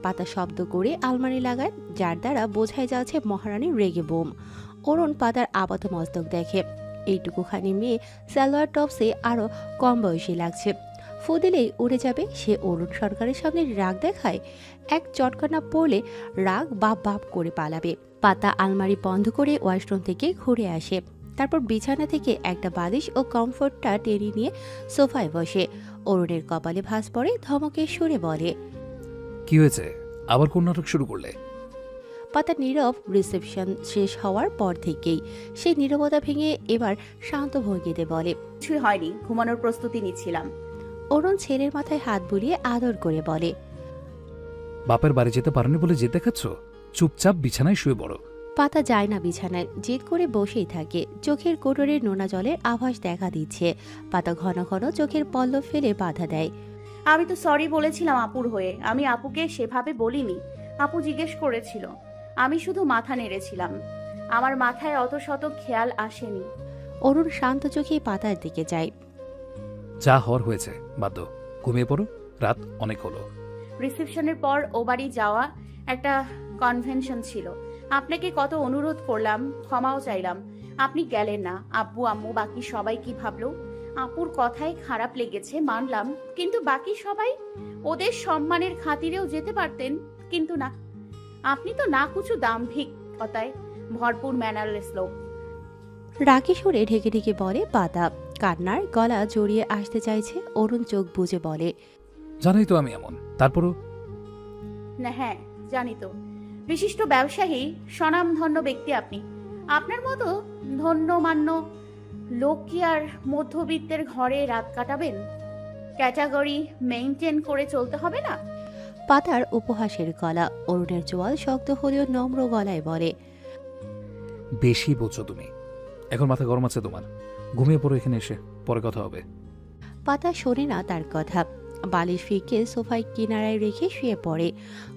পাতা শব্দ করে আলমারি লাগায়, যার দ্বারা বোঝাই যাচ্ছে মহারানীর রেগে বোম। অরুণ পাতার আপাত মস্তক দেখে। এইটুকুখানি মেয়ে সালোয়ার টপসে আরো কম বয়সী লাগছে। ফু দিলেই উড়ে যাবে। সে অরুণ সরকারের সামনে রাগ দেখায়। এক চটকানা পড়লে রাগ বাপ বাপ করে পালাবে। পাতা আলমারি বন্ধ করে ওয়াশরুম থেকে ঘুরে আসে। তারপর বিছানা থেকে একটা বালিশ ও কমফোর্টটা টেনে নিয়ে সোফায় বসে। অরুণের কপালে ভাঁজ পড়ে। ধমকে সুরে বলে, কি হয়েছে? আবার কোন নাটক শুরু করলে? পাতা নীরব। রিসেপশন শেষ হওয়ার পর থেকেই সেই নীরবতা ভেঙে এবার শান্ত ভঙ্গিতে বলে, কিছুই হয়নি, ঘুমানোর প্রস্তুতি নিচ্ছিলাম। অরুণ ছেলের মাথায় হাত বুলিয়ে আদর করে বলে, বাপের বাড়ি যেতে পারেনি বলে জেদ দেখাচ্ছ? চুপচাপ বিছানায় শুয়ে পড়ো। পাতা যায় না বিছানায়, জেদ করে বসেই থাকে। চোখের কোটরে নোনা জলের আভাস দেখা দিচ্ছে। পাতা ঘন ঘন চোখের পল্লব ফেলে বাধা দেয়। আমি তো সরি বলেছিলাম আপুর হয়ে। আমি আপুকে সেভাবে বলিনি। আপু জিজ্ঞেস করেছিল, আমি শুধু মাথা নেড়েছিলাম। আমার মাথায় অত শত খেয়াল আসেনি। অরুণ শান্ত চোখে পাতার দিকে যায়। যা হওয়ার হয়েছে, বাদ দাও, ঘুমিয়ে পড়ো, রাত অনেক হলো। রিসেপশনের পর ও বাড়ি যাওয়া একটা কনভেনশন ছিল। আপনাকে কত অনুরোধ করলাম, ক্ষমাও চাইলাম, আপনি গেলেন না। আব্বু আম্মু বাকি সবাই কি ভাবলো? আপুর কথায় খারাপ লেগেছে মানলাম, কিন্তু বাকি সবাই ওদের সম্মানের খাতিরেও যেতে পারতেন, কিন্তু না। আপনি তো না কিছু দাম্ভিকতায় ভরপুর ম্যানারলেস লোক। রাগে সুরে ঢেকে ঢেকে বলে পাতা। কান্নার গলা জড়িয়ে আসতে চাইছে। অরুণ চোখ বুজে বলে, জানোই তো আমি এমন, তারপরও। না হ্যাঁ জানি তো, বিশিষ্ট ব্যবসায়ী, স্বনামধন্য ব্যক্তি আপনি। আপনার মতো ধন্যমান্য লোক কি আর মধ্যবিত্তের ঘরে রাত কাটাবেন? ক্যাটাগরি মেইনটেইন করে চলতে হবে না? পাতার উপহাসের গলা। অরুণের চোয়াল শক্ত হলেও নম্র গলায় বলে, বেশি বোঝো তুমি। এখন মাথা গরম আছে তোমার, ঘুমিয়ে পড়ো এখানে এসে, পরে কথা হবে। পাতা শোনে না তার কথা। বালিশ ফিকে সোফায় কিনারায় রেখে শুয়ে পড়ে।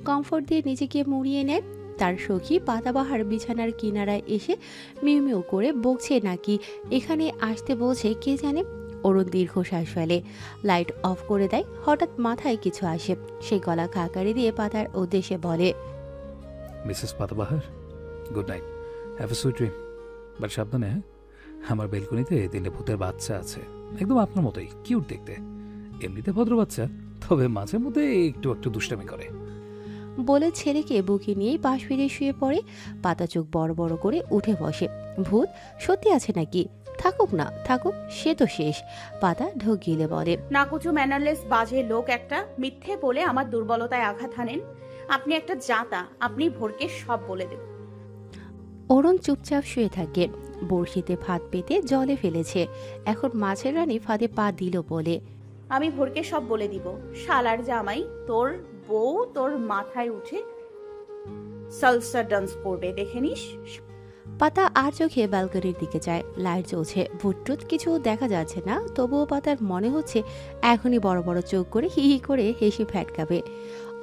কমফোর্ট দিয়ে নিজেকে মুড়িয়ে নেয়। তার সখী পাতাবাহার বিছানার কিনারায় এসে মিউ মিউ করে বকছে নাকি এখানে আসতে বলছে কে জানে। অরুণ দীর্ঘশ্বাস ফেলে, লাইট অফ করে দেয়। হঠাৎ মাথায় কিছু আসে। সে গলা খাকারি দিয়ে পাতার উদ্দেশ্যে বলে, Mrs Patabahar, good night, have a sweet dream. But সাবধানে, হ্যাঁ? আমার বেলকনিতে তিনটে ভূতের বাচ্চা আছে, একদম আপনার মতোই কিউট দেখতে। এমনিতে ভদ্র বাচ্চা, তবে মাঝে মধ্যে একটু একটু দুষ্টামি করে। বলে ছেলেকে বুকে নিয়েই পাশ ফিরে শুয়ে পড়ে। পাতা চোখ বড় বড় করে উঠে বসে। ভূত সত্যি আছে নাকি? থাকুক না থাকুক, সে তো শেষ। পাতা ঢোক গিলে বলে, নাকুচু ম্যানারলেস বাজে লোক একটা। মিথ্যে বলে আমার দুর্বলতায় আঘাত হানেন। আপনি একটা জাতা, আপনি ভোরকে সব বলে দেন। অরুণ চুপচাপ শুয়ে থাকে। বড়শিতে ফাঁদ পেতে জলে ফেলেছে। এখন মাছের রানী ফাঁদে পা দিল বলে, আমি ভোরকে সব বলে দিব। শালার জামাই, তোর বউ তোর মাথায় উঠে সালসা ডান্স করবে, দেখে নিস। পাতা আর চোখে ব্যালকনির দিকে যায়। লাইট জ্বলছে, ভুটটুত কিছু দেখা যাচ্ছে না। তবুও পাতার মনে হচ্ছে এখনই বড় বড় চোখ করে হি হি করে হেসে ফ্যাটকাবে।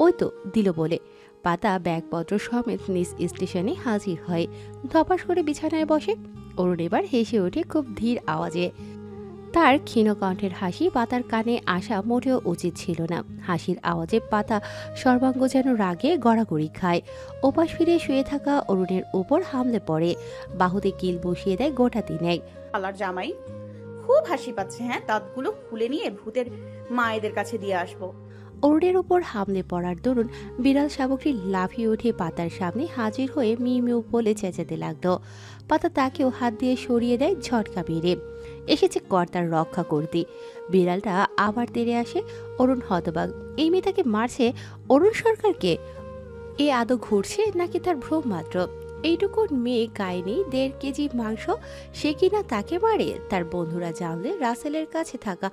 ওই তো দিল বলে পাতা ব্যাগপত্র সমেত নিজ স্টেশনে হাজির হয়। ধপাস করে বিছানায় বসে। অরুণ এবার হেসে ওঠে খুব ধীর আওয়াজে। তার ক্ষীণ কণ্ঠের হাসি পাতার কানে আসা মোটেও উচিত ছিল না। হাসির আওয়াজে পাতা সর্বাঙ্গ যেন রাগে গড়াগড়ি খায়। ওপাশ ফিরে শুয়ে থাকা অরুণের উপর হামলে পড়ে। বাহুতে কিল বসিয়ে দেয় গোটা দিনেক। শালার জামাই, খুব হাসি পাচ্ছে। হ্যাঁ, দাঁতগুলো খুলে নিয়ে ভূতের মায়েদের কাছে দিয়ে আসবো। অরুণের উপর হামলে পড়ার দরুন বিড়াল শাবকটি লাফিয়ে উঠে পাতার সামনে হাজির হয়ে মিউ মিউ বলে চেঁচাতে লাগলো। পাতা তাকেও হাত দিয়ে সরিয়ে দেয় ঝটকা মেরে। এসেছে কর্তার রক্ষা করতে। বিড়ালটা আবার তেড়ে আসে। অরুণ হতবাক। এই মেয়ে তাকে মারছে। অরুণ সরকারকে এ আদৌ ঘুরছে নাকি তার ভ্রম মাত্র? এইটুকু মেয়ে গায়ে নেই 1.5 কেজি মাংস, সে কিনা তাকে মারে। তার বন্ধুরা জানলে রাসেলের কাছে থাকা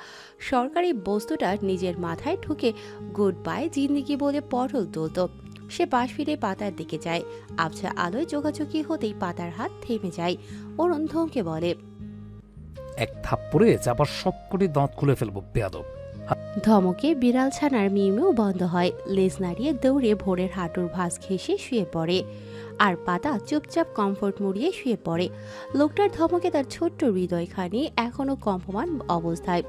সরকারি বস্তুটা নিজের মাথায় ঢুকে গুড বাই জিন্দিগি বলে পটল তুলত। সে পাশ ফিরে পাতার দিকে যায়। আবছা আলোয় চোখাচোখি হতেই পাতার হাত থেমে যায়। অরুণ ধমকে বলে, এক থাপ্পড়ে চাপার সবকটি দাঁত খুলে ফেলবো বেয়াদব। ধমকে বিড়াল ছানার মিউমিউ বন্ধ হয়। লেজ নাড়িয়ে দৌড়ে ভোরের হাঁটুর ভাঁজ ঘেঁষে শুয়ে পড়ে। আর পাতা চুপচাপ কমফোর্ট মুড়িয়ে শুয়ে পড়ে। লোকটার ধমকে তার ছোট্ট হৃদয়খানি এখনো কম্পমান অবস্থায়।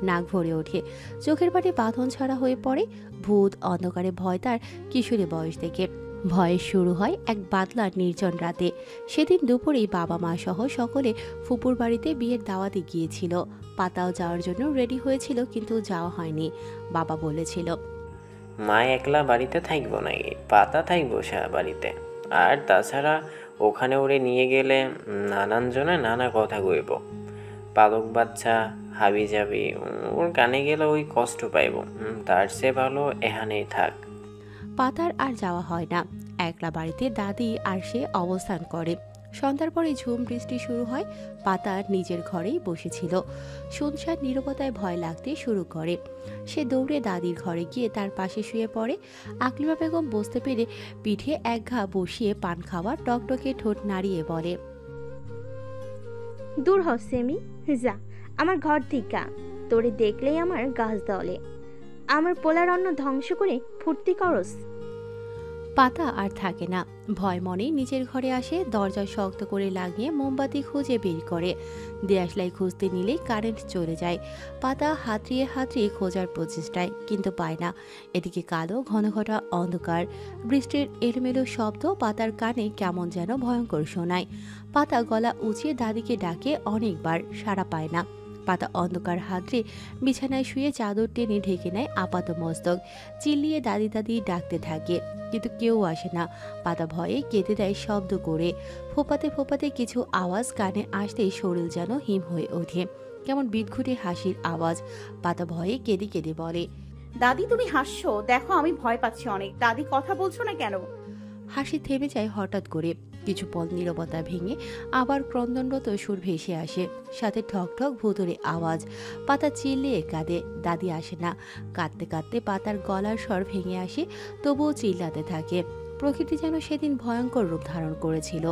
নাক ভরে ওঠে, চোখের পাটি বাঁধন ছাড়া হয়ে পড়ে। ভূত অন্ধকারে ভয় তার কিশোরী বয়স থেকে। ভয়ের শুরু হয় এক বাদলার নির্জন রাতে। সেদিন দুপুরেই বাবা মা সহ সকলে ফুপুর বাড়িতে বিয়ের দাওয়াতে গিয়েছিল। পাতাও যাওয়ার জন্য রেডি হয়েছিল, কিন্তু যাওয়া হয়নি। বাবা বলেছিল, মা একলা বাড়িতে থাকবো নাকি, পাতা থাকবো সারা বাড়িতে। আর তাছাড়া ওখানে ওরে নিয়ে গেলে নানান জনে নানা কথা কইব। পালক বাচ্চা হাবি যাবি, ওর কানে গেলে ওই কষ্ট পাইব। তার চেয়ে ভালো এখানেই থাক। পাতার আর যাওয়া হয় না। একলা বাড়িতে দাদি আর সে অবস্থান করে। সন্ধ্যার পরে ঝুম বৃষ্টি শুরু হয়। পাতার নিজের ঘরেই বসেছিল। শুনশান নীরবতায় ভয় লাগতে শুরু করে। সে দৌড়ে দাদির ঘরে গিয়ে তার পাশে শুয়ে পড়ে। আকলিমা বেগম বসতে পেরে পিঠে এক ঘা বসিয়ে পান খাওয়া টকটকে ঠোঁট নাড়িয়ে বলে, দূর হ সেমি, যা আমার ঘর থেকে। তোরে দেখলেই আমার গাছ দলে। আমার পোলার অন্ন ধ্বংস করে ফুর্তি করস। পাতা আর থাকে না। ভয় মনে নিজের ঘরে আসে। দরজা শক্ত করে লাগিয়ে মোমবাতি খুঁজে বের করে। দেয়াশলাই খুঁজতে নিলেই কারেন্ট চলে যায়। পাতা হাতড়িয়ে হাতড়িয়ে খোঁজার প্রচেষ্টায়, কিন্তু পায় না। এদিকে কালো ঘন ঘটা অন্ধকার। বৃষ্টির এলোমেলো শব্দ পাতার কানে কেমন যেন ভয়ঙ্কর শোনায়। পাতা গলা উঁচিয়ে দাদিকে ডাকে অনেকবার, সাড়া পায় না। পাতা অন্ধকার হাতড়ে বিছানায় শুয়ে চাদর টেনে ঢেকে নেয় আপাত মস্তক। চিল্লিয়ে দাদি দাদি ডাকতে থাকে, কিন্তু কেউ আসে না। পাতা ভয়ে কেঁদে দেয় শব্দ করে। ফোপাতে ফোপাতে কিছু আওয়াজ কানে আসতেই শরীর যেন হিম হয়ে ওঠে। কেমন বিদঘুটে হাসির আওয়াজ। পাতা ভয়ে কেঁদে কেঁদে বলে, দাদি তুমি হাসছো, দেখো আমি ভয় পাচ্ছি অনেক। দাদি কথা বলছো না কেন? হাসি থেমে যায় হঠাৎ করে। কিছু পল নীরবতা ভেঙে আবার ক্রন্দনরত সুর ভেসে আসে, সাথে ঠক ঠক ভুতুরে আওয়াজ। পাতা চিল্লিয়ে কাঁদে। দাদি আসে না। কাঁদতে কাঁদতে পাতার গলার স্বর ভেঙে আসে, তবুও চিল্লাতে থাকে। প্রকৃতি যেন সেদিন ভয়ঙ্কর রূপ ধারণ করেছিল।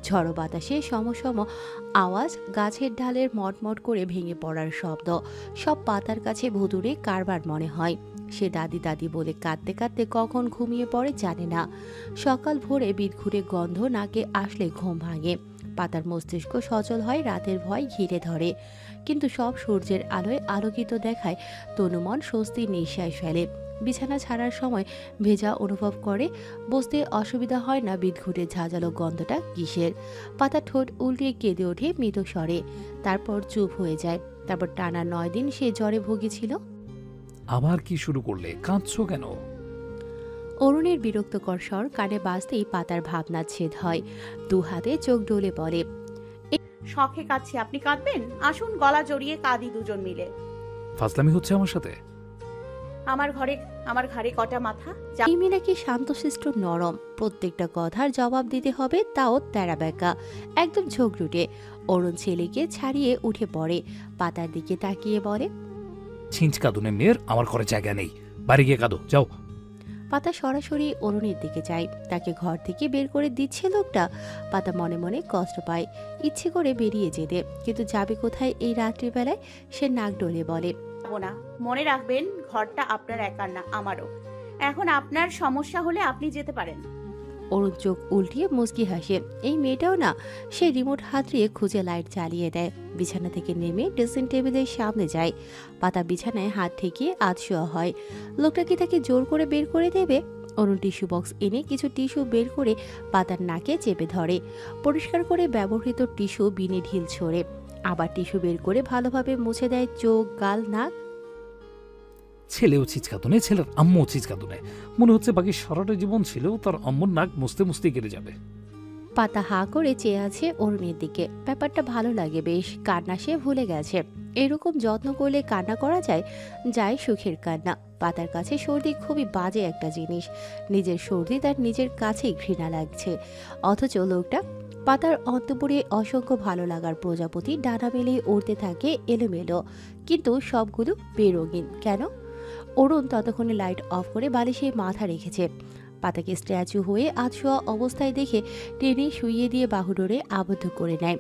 ঝড়ো বাতাসে সমসম আওয়াজ, গাছের ডালের মটমট করে ভেঙে পড়ার শব্দ, সব পাতার কাছে ভুতুরে কারবার মনে হয়। সে দাদি দাদি বলে কাঁদতে কাঁদতে কখন ঘুমিয়ে পড়ে জানে না। সকাল ভোরে বিদঘুরে গন্ধ নাকে আসলে ঘুম ভাঙে। পাতার মস্তিষ্ক সচল হয়, রাতের ভয় ঘিরে ধরে। কিন্তু সব সূর্যের আলোয় আলোকিত দেখায় তনুমন স্বস্তির নিঃশ্বাস ফেলে। বিছানা ছাড়ার সময় ভেজা অনুভব করে। বসতে অসুবিধা হয় না। বিদঘুটে ঝাঁঝালো গন্ধটা কিসের? পাতা ঠোঁট উল্টিয়ে কেঁদে ওঠে মৃত স্বরে। তারপর চুপ হয়ে যায়। তারপর টানা 9 দিন সে জ্বরে ভুগেছিল। আবার কি শুরু করলে? কাঁদছো কেন? অরুণের বিরক্তকর স্বর কানে বাজতেই পাতার ভাবনা ছেদ হয়। দু হাতে চোখ ডলে বলে, শখে কাঁদছি, আপনি কাঁদবেন? আসুন গলা জড়িয়ে কাঁদি দুজন মিলে। ফাজলামি হচ্ছে আমার সাথে? আমার ঘাড়ে কটা মাথা। এই মেয়ে নাকি শান্তশিষ্ট নরম। প্রত্যেকটা কথার জবাব দিতে হবে, তাও তেরা বেঁকা, একদম ঝগড়ুটে। অরুণ ছেলেকে ছাড়িয়ে উঠে পড়ে। পাতার দিকে তাকিয়ে বলে, ছিঞ্চ কাঁদুনে মেয়ের আমার ঘরে জায়গা নেই, বাড়ি গিয়ে কাঁদো, যাও। পাতা সরাসরি অরুণের দিকে যায়। তাকে ঘর থেকে বের করে দিচ্ছে লোকটা। পাতা মনে মনে কষ্ট পায়, ইচ্ছে করে বেরিয়ে যেতে, কিন্তু যাবে কোথায় এই রাত্রিবেলায়? সে নাক ডলে বলে, না, মনে রাখবেন ঘরটা আপনার একার না, আমারও। এখন আপনার সমস্যা হলে আপনি যেতে পারেন। অরুণ চোখ উল্টিয়ে মুচকি হাসে। এই মেয়েটাও না। সে রিমোট হাতড়িয়ে খুঁজে লাইট জ্বালিয়ে দেয়। বিছানা থেকে নেমে ড্রেসিং টেবিলের সামনে যায়। পাতা বিছানায় হাত ঠেকিয়ে আধশোয়া হয়। লোকটা কি তাকে জোর করে বের করে দেবে? অরুণ টিস্যু বক্স এনে কিছু টিস্যু বের করে পাতার নাকে চেপে ধরে। পরিষ্কার করে ব্যবহৃত টিস্যু বিনে ঢিল ছড়ে। আবার টিস্যু বের করে ভালোভাবে মুছে দেয় চোখ, গাল, নাক। ছেলেও চিৎকাতুনে, ছেলের আম্মুও চিৎকাতুনে। মনে হচ্ছে বাকি সারাটা জীবন ছিল তার আম্মুর নাক মুছতে মুছতে কেটে যাবে। পাতা হা করে চেয়ে আছে অরুণের দিকে। ব্যাপারটা ভালো লাগে বেশ। কান্না সে ভুলে গেছে। এরকম যত্ন করলে কান্না করা যায়, যায় সুখের কান্না। পাতার কাছে সর্দি খুবই বাজে একটা জিনিস। নিজের সর্দি তার নিজের কাছেই ঘৃণা লাগছে। অথচ লোকটা পাতার অন্তপুরে অসংখ্য ভালো লাগার প্রজাপতি ডানা মেলে উড়তে থাকে এলোমেলো, কিন্তু সবগুলো বেরঙিন। কেন? অরুণ ততক্ষণে লাইট অফ করে বালিশে মাথা রেখেছে। পাতাকে স্ট্যাচু হয়ে আধশোয়া অবস্থায় দেখে টেনে শুইয়ে দিয়ে বাহুডোরে আবদ্ধ করে নেয়।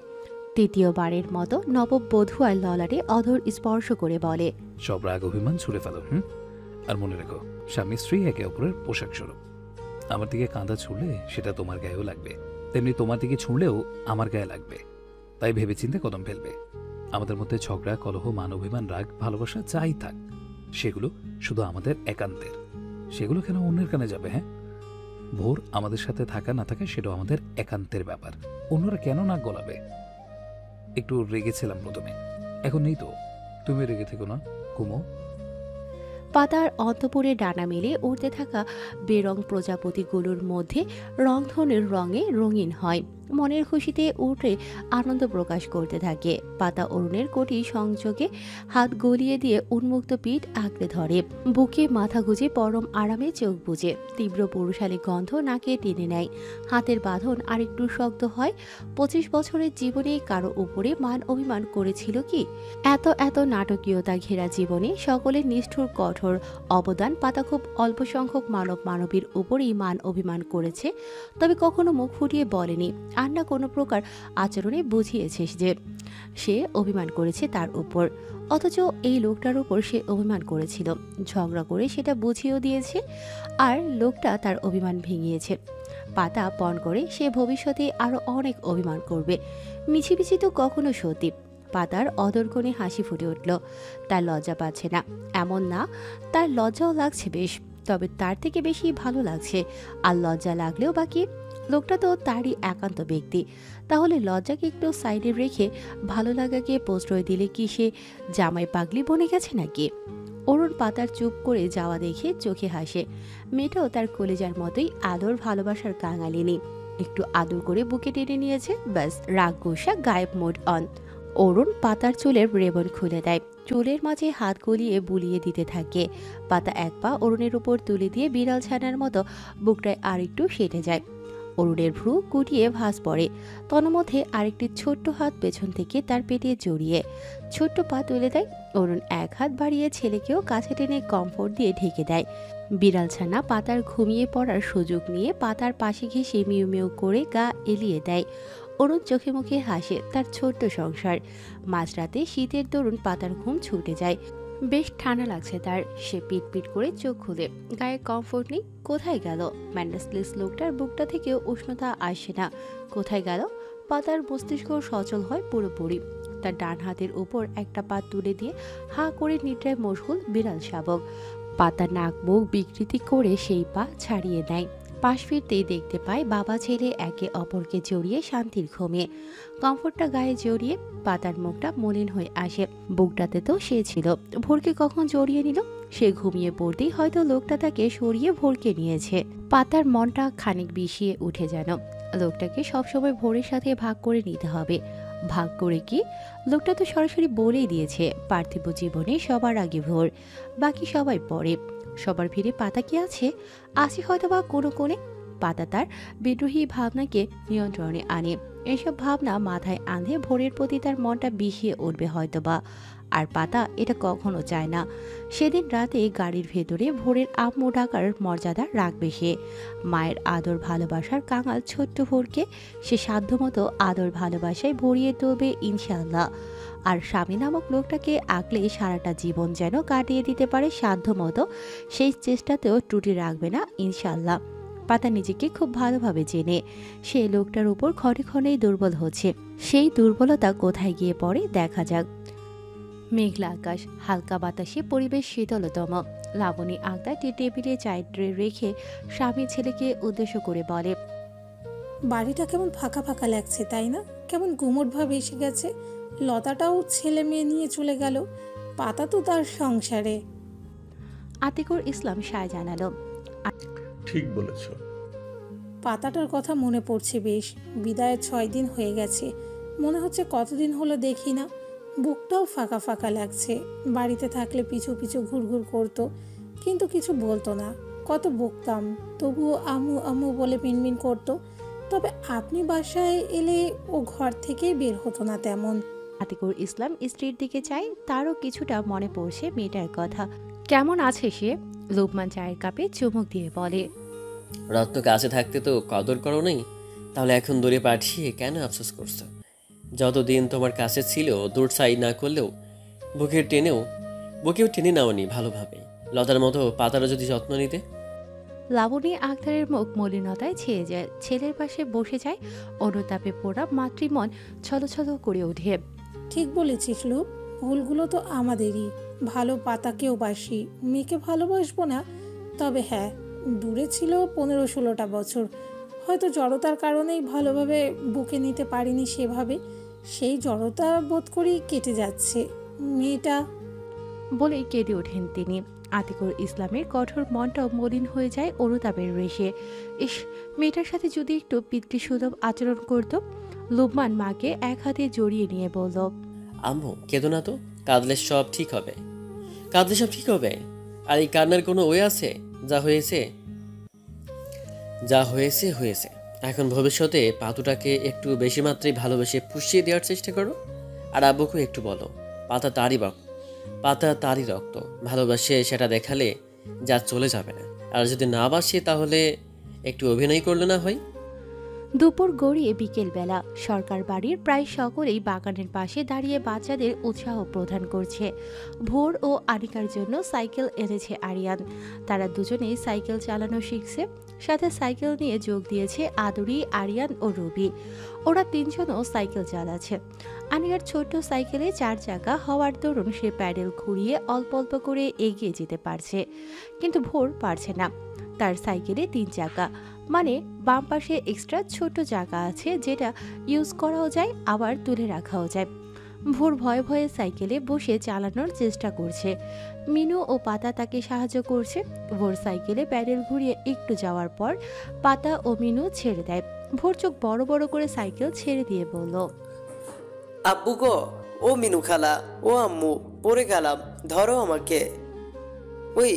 তৃতীয়বারের মতো নববধূ আর ললাটে অধর স্পর্শ করে বলে, সব রাগ অভিমান ছুড়ে ফেলো। আর মনে রেখো, স্বামী স্ত্রী একে অপরের পোশাক স্বরূপ। আমার দিকে কাঁধা ছুঁড়লে সেটা তোমার গায়েও লাগবে, তেমনি তোমার দিকে ছুঁড়লেও আমার গায়ে লাগবে। তাই ভেবেচিন্তে কদম ফেলবে। আমাদের মধ্যে ঝগড়া, কলহ, মান অভিমান, রাগ, ভালোবাসা যাই থাক, সেগুলো শুধু আমাদের একান্তের। সেগুলো কেন অন্যের কানে যাবে? ভোর আমাদের সাথে থাকা না থাকা সেটাও আমাদের একান্তের ব্যাপার। অন্যরা কেন নাক গলাবে? একটু রেগেছিলাম প্রথমে, এখন নেই তো। তুমি রেগে থেকো না, ঘুমো। পাতার অন্তপুরে ডানা মেলে উড়তে থাকা বেরং প্রজাপতিগুলোর মধ্যে রংধনুর রঙে রঙিন হয়। মনের খুশিতে উঠে আনন্দ প্রকাশ করতে থাকে। পাতা অরুণের কোটি সংযোগে হাত গলিয়ে দিয়ে উন্মুক্ত পিঠ আঁকড়ে ধরে, বুকে মাথা গুজে পরম আরামে চোখ বুজে। তীব্র পুরুষালী গন্ধ নাকে টেনে নেয়। হাতের বাঁধন আরেকটু শক্ত হয়। 25 বছরের জীবনে কারো উপরে মান অভিমান করেছিল কি? এত নাটকীয়তা ঘেরা জীবনে সকলের নিষ্ঠুর কঠোর অবদান। পাতা খুব অল্প সংখ্যক মানব মানবীর উপরই মান অভিমান করেছে, তবে কখনো মুখ ফুটিয়ে বলেনি, আর না কোনো প্রকার আচরণে বুঝিয়েছে যে সে অভিমান করেছে তার উপর। অথচ এই লোকটার উপর সে অভিমান করেছিল, ঝগড়া করে সেটা বুঝিয়েও দিয়েছে, আর লোকটা তার অভিমান ভেঙিয়েছে। পাতা পণ করে সে ভবিষ্যতে আরো অনেক অভিমান করবে। মিছিমিছি তো কখনো সত্যি। পাতার অদরকনে হাসি ফুটে উঠল। তার লজ্জা পাচ্ছে না এমন না, তার লজ্জাও লাগছে বেশ, তবে তার থেকে বেশি ভালো লাগছে। আর লজ্জা লাগলেও বাকি, লোকটা তো তারই একান্ত ব্যক্তি। তাহলে লজ্জাকে একটু সাইডে রেখে ভালো লাগাকে প্রশ্রয় দিলে কি সে জামাই পাগলি বনে গেছে নাকি? অরুণ পাতার চুপ করে যাওয়া দেখে চোখে হাসে। মেয়েটাও তার কলেজার মতোই আদর ভালোবাসার কাঙালিনী। একটু আদর করে বুকে টেনে নিয়েছে, ব্যাস রাগ গোসা গায়েব, মোড অন। অরুণ পাতার চুলের রেবন খুলে দেয়, চুলের মাঝে হাত গলিয়ে বুলিয়ে দিতে থাকে। পাতা এক পা অরুণের উপর তুলে দিয়ে বিড়াল ছানার মতো বুকটায় আরেকটু সেটে যায়। অরুণের ভ্রু কুটিয়ে ভাঁজ পড়ে, তন্মধ্যে আরেকটি ছোট্ট হাত পেছন থেকে তার পেটে জড়িয়ে ছোট্ট পা তুলে দেয়। অরুণ এক হাত বাড়িয়ে ছেলেকেও কাছে টেনে কমফোর্ট দিয়ে ঢেকে দেয়। বিড়াল ছানা পাতার ঘুমিয়ে পড়ার সুযোগ নিয়ে পাতার পাশে ঘেঁষে মিউ মিউ করে গা এলিয়ে দেয়। অরুণ চোখে মুখে হাসে তার ছোট্ট সংসার। মাঝরাতে শীতের দরুন পাতার ঘুম ছুটে যায়। বেশ ঠান্ডা লাগছে তার। সে পিট পিট করে চোখ খুলে, গায়ে কমফোর্ট নেই। কোথায় গেল? ম্যান্ডাসলেস লোকটার বুকটা থেকেও উষ্ণতা আসে না। কোথায় গেল? পাতার মস্তিষ্ক সচল হয় পুরোপুরি। তার ডান হাতের উপর একটা পা তুলে দিয়ে হা করে নিদ্রায় মশগুল বিড়াল শাবক। পাতা নাক মুখ বিকৃতি করে সেই পা ছাড়িয়ে নেয়। পাশ ফিরতেই দেখতে পায় বাবা ছেলে একে অপরকে জড়িয়ে শান্তির ঘুমিয়ে। কমফোর্টটা গায়ে জড়িয়ে পাতার মুখটা মলিন হয়ে আসে। বুকটাতে তো সে ছিল, ভোরকে কখন জড়িয়ে নিল? সে ঘুমিয়ে পড়তেই হয়তো লোকটা তাকে সরিয়ে ভোরকে নিয়েছে। পাতার মনটা খানিক বিষিয়ে উঠে যেন। লোকটাকে সবসময় ভোরের সাথে ভাগ করে নিতে হবে। ভাগ করে কি? লোকটা তো সরাসরি বলেই দিয়েছে পার্থিব জীবনে সবার আগে ভোর, বাকি সবাই পরে। সবার ভিড়ে পাতা কি আছে? আছে হয়তো বা কোনো কোণে। পাতা তার বিদ্রোহী ভাবনাকে নিয়ন্ত্রণে আনে। এসব ভাবনা মাথায় আনলে ভোরের প্রতি তার মনটা বিষিয়ে উঠবে হয়তো বা। আর পাতা এটা কখনো চায় না। সেদিন রাতে গাড়ির ভেতরে ভোরের আম্মু ডাকার মর্যাদা রাখবে সে। মায়ের আদর ভালোবাসার কাঙাল ছোট্ট ভোরকে সে সাধ্যমতো আদর ভালোবাসায় ভরিয়ে তুলবে ইনশাআল্লাহ। আর স্বামী নামক লোকটাকে আঁকলে সারাটা জীবন যেন কাটিয়ে দিতে পারে সাধ্যমতো, সেই চেষ্টাতেও ত্রুটি রাখবে না ইনশাআল্লাহ। পাতা নিজেকে খুব ভালোভাবে চেনে। সে লোকটার উপর ক্ষণে ক্ষণেই দুর্বল হচ্ছে। সেই দুর্বলতা কোথায় গিয়ে পড়ে দেখা যাক। মেঘলা আকাশ, হালকা বাতাসে পরিবেশ শীতলতম। লাবণী আক্তার টেবিলে চায়ের ট্রে রেখে স্বামী ছেলেকে উদ্দেশ্য করে বলে, বাড়িটা কেমন ফাঁকা ফাঁকা লাগছে তাই না? কেমন গুমোট ভাব এসে গেছে। লতাটাও ছেলে মেয়ে নিয়ে চলে গেল, পাতা তো তার সংসারে। আতিকুর ইসলাম সায় জানালো, ঠিক বলেছ। পাতাটার কথা মনে পড়ছে বেশ। বিদায়ের 6 দিন হয়ে গেছে, মনে হচ্ছে কতদিন হলো দেখি না। বুকটাও ফাঁকা ফাঁকা লাগছে। বাড়িতে থাকলে পিছু পিছু ঘুরঘুর করতো, কিন্তু কিছু বলতো না। কত বকতাম, তবুও আম্মু আম্মু বলে মিনমিন করতো। তবে আপনি বাসায় এলে ও ঘর থেকেই বের হতো না তেমন। আতিকুর ইসলাম স্ত্রীর দিকে চায়, তারও কিছুটা মনে পড়ছে মেয়েটার কথা। কেমন আছে সে? লোকমান চায়ের কাপে চুমুক দিয়ে বলে, রত্ন কাছে থাকতে তো কদর করো নেই, তাহলে এখন দূরে পাঠিয়ে কেন আফসোস করছো? যতদিন তোমার কাছে ছিল দূর সাই না করলেও বুকেও টেনে নাওনি ভালোভাবে। লতার মতো পাতারও যদি যত্ন নিতে। লাবণী আক্তারের মুখ মলিনতায় ছেয়ে যায়, ছেলের পাশে বসে যায়। অনুতাপে পোড়া মাতৃমন ছলছল করে ওঠে। ঠিক বলেছিস লোক, ভুলগুলো তো আমাদেরই। ভালো পাতাকেও বাসি, মেয়েকে ভালোবাসবো না। তবে হ্যাঁ, দূরে ছিল 15-16টা বছর, হয়তো জড়তার কারণেই ভালোভাবে বুকে নিতে পারিনি সেভাবে। সেই জড়তা বোধ করেই কেটে যাচ্ছে মেয়েটা বলেই কেঁদে ওঠেন তিনি। আতিকুর ইসলামের কঠোর মনটাও মলিন হয়ে যায় অনুতাপের রেশে। ইস, মেয়েটার সাথে যদি একটু পিতৃসুলভ আচরণ করত। লুবমান মাকে এক হাতে জড়িয়ে নিয়ে বলল, আম্মু কেঁদো না তো, কাঁদলে সব ঠিক হবে। আর এই কান্নার কোনো ওয়ে আছে? যা হয়েছে হয়েছে। এখন ভবিষ্যতে পাতুটাকে একটু বেশি মাত্রায় ভালোবেসে পুষিয়ে দেওয়ার চেষ্টা করো। আর আব্বুকে একটু বলো, পাতা তারই রক্ত, ভালোবাসে সেটা দেখালে যা চলে যাবে না। আর যদি না বাসে তাহলে একটু অভিনয় করলে না হয়। দুপুর গড়িয়ে বিকেলবেলা। সরকার বাড়ির প্রায় সকলেই বাগানের পাশে দাঁড়িয়ে বাচ্চাদের উৎসাহ প্রদান করছে। ভোর ও আনিকার জন্য সাইকেল এনেছে আরিয়ান। তারা দুজনেই সাইকেল চালানো শিখছে। সাথে সাইকেল নিয়ে যোগ দিয়েছে আদুরি, আরিয়ান ও রুবি। ওরা তিনজনও সাইকেল চালাচ্ছে। আনিকার ছোট্ট সাইকেলে 4 চাকা হওয়ার দরুন সে প্যাডেল ঘুরিয়ে অল্প অল্প করে এগিয়ে যেতে পারছে, কিন্তু ভোর পারছে না। তার সাইকেলে 3 চাকা, মানে বাম পাশে এক্সট্রা ছোট চাকা আছে, যেটা ইউজ করাও যায় আবার তুলে রাখাও যায়। ভোর ভয়ে ভয়ে সাইকেলে বসে চালানোর চেষ্টা করছে। মিনু ও পাতা তাকে সাহায্য করছে। ভোর সাইকেলে প্যাডেল ঘুরিয়ে একটু যাওয়ার পর পাতা ও মিনু ছেড়ে দেয়। ভোর চোখ বড় বড় করে সাইকেল ছেড়ে দিয়ে বলল, আব্বু গো, ও মিনু খালা, ও আম্মু, পড়ে গেলাম, ধরো আমাকে। ওই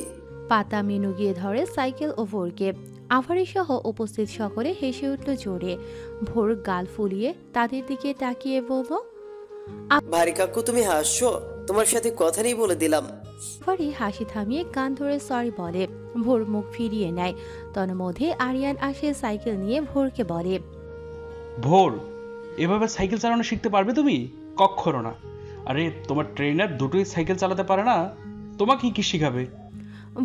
পাতা মিনু গিয়ে ধরে সাইকেল ও ভোরকে। আফারি সহ উপস্থিত সকলে হেসে উঠল জোরে। ভোর গাল ফুলিয়ে তাদের দিকে তাকিয়ে বলল, ভারী কাকু তুমি হাসছো? তোমার সাথে কথা নেই বলে দিলাম। আফারি হাসি থামিয়ে কান ধরে সরি বলে। ভোর মুখ ফিরিয়ে নেয়। তন্মধ্যে আরিয়ান আসে সাইকেল নিয়ে ভোরকে বলে, ভোর, এভাবে সাইকেল চালানো শিখতে পারবে তুমি? কক্ষনো না। আরে তোমার ট্রেনার দুটোই সাইকেল চালাতে পারে না, তোমাকে কি শিখাবে?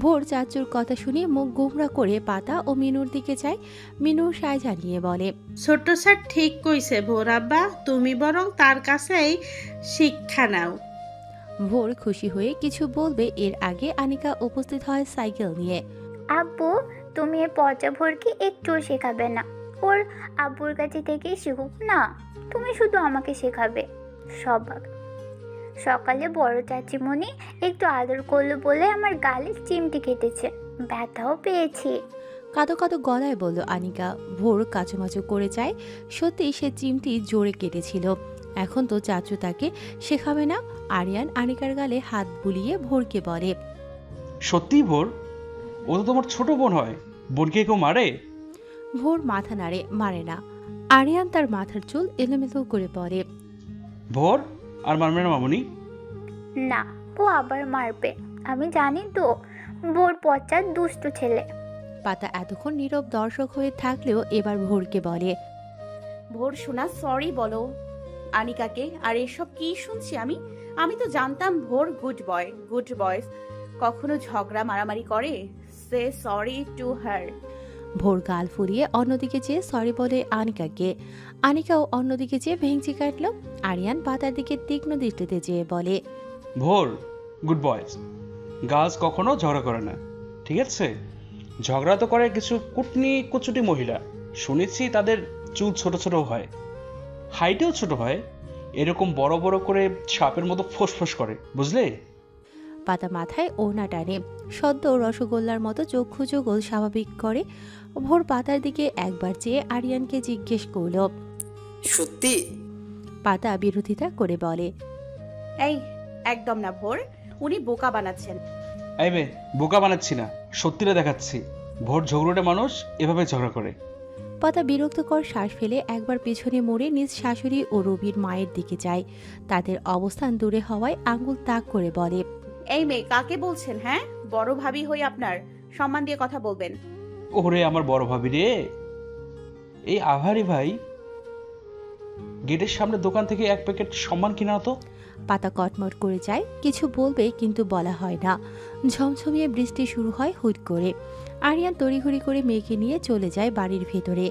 ভোর চাচুর কথা শুনে মুখ গোমরা করে পাতা ও মিনুর দিকে যায়। মিনু সায় জানিয়ে বলে, ছোট্ট স্যার ঠিক কইছে ভোর আব্বা, তুমি বরং তার কাছেই শিক্ষা নাও। ভোর খুশি হয়ে কিছু বলবে এর আগে আনিকা উপস্থিত হয় সাইকেল নিয়ে। আব্বু, তুমি এর পচা ভোরকে একটুও শেখাবে না? ওর আব্বুর কাছে থেকে শিখুক না, তুমি শুধু আমাকে শেখাবে সব। সকালে বড় চাচিমণি একটু আদর করলো বলে আমার গালে চিমটি কেটেছে, ব্যথাও পেয়েছি। কাঁদো কাঁদো গলায় বলল আনিকা। ভোর কাচুমাচু করে যায়। সত্যি সে চিমটি জোরে কেটেছিল। এখন তো চাচু তাকে শেখাবে না। আরিয়ান আনিকার গালে হাত বুলিয়ে ভোরকে বলে, সত্যি ভোর? ও তো তোমার ছোট বোন হয়, বোনকে কেউ মারে? ভোর মাথা নাড়ে, মারে না। আরিয়ান তার মাথার চুল এলোমেলো করে পড়ে, ভোর আর মারবে না মামুনি? না, ও আবার মারবে, আমি জানি তো। ভোর পচা দুষ্ট ছেলে। পাতা এতক্ষণ নীরব দর্শক হয়ে থাকলেও এবার ভোরকে বলে, ভোর শোনা সরি বলো আনিকাকে। আর এসব কি শুনছি আমি তো জানতাম ভোর গুড বয় কখনো ঝগড়া মারামারি করে। Say sorry to her. ভোর গাল ফুরিয়ে অন্যদিকে চেয়ে সরি বলে আনিকাকে। আনিকাও অন্যদিকে চেয়ে ভেঙচি কাটল। আরিয়ান পাতার দিকে তীক্ষ্ণ দৃষ্টিতে চেয়ে বলে, ভোর গুড বয়েজ, গার্লস কখনো ঝগড়া করে না, ঠিক আছে? ঝগড়া তো করে কিছু কুচুটি মহিলা, শুনেছি তাদের চুল ছোট ছোট হয়, হাইটেও ছোট হয়, এরকম বড় বড় করে সাপের মতো ফোঁস করে, বুঝলে? পাতা মাথায় ওড়না টানে, সদ্য রসগোল্লার মতো চক্ষু যুগল স্বাভাবিক করে। ভোর পাতার দিকে একবার চেয়ে আরিয়ানকে জিজ্ঞেস করল, সত্যি? পাতা বিরোধিতা করে বলে, এই একদম না ভোর, উনি বোকা বানাচ্ছেন। এই বে, বোকা বানাচ্ছি না, সত্যিটা দেখাচ্ছি। ভোর ঝগড়ুটে মানুষ এভাবে ঝগড়া করে। পাতা বিরক্তকর শ্বাস ফেলে একবার পেছনে মুড়ে নিজ শাশুড়ি ও রবির মায়ের দিকে যায়। তাদের অবস্থান দূরে হওয়ায় আঙ্গুল তাক করে বলে, এই মেয়ে কাকে বলছেন? হ্যাঁ, বড় ভাবি হই আপনার, সম্মান দিয়ে কথা বলবেন। ও ওরে আমার বড় ভাবি রে, এই আভারি ভাই গেটের সামনে দোকান থেকে 1 প্যাকেট সম্মান কিনা তো। পাতা কটমট করে যায়, কিছু বলবে কিন্তু বলা হয় না। ঝমঝমিয়ে বৃষ্টি শুরু হয় হুট করে। আরিয়ান তড়িঘড়ি করে মেয়েকে নিয়ে চলে যায় বাড়ির ভেতরে।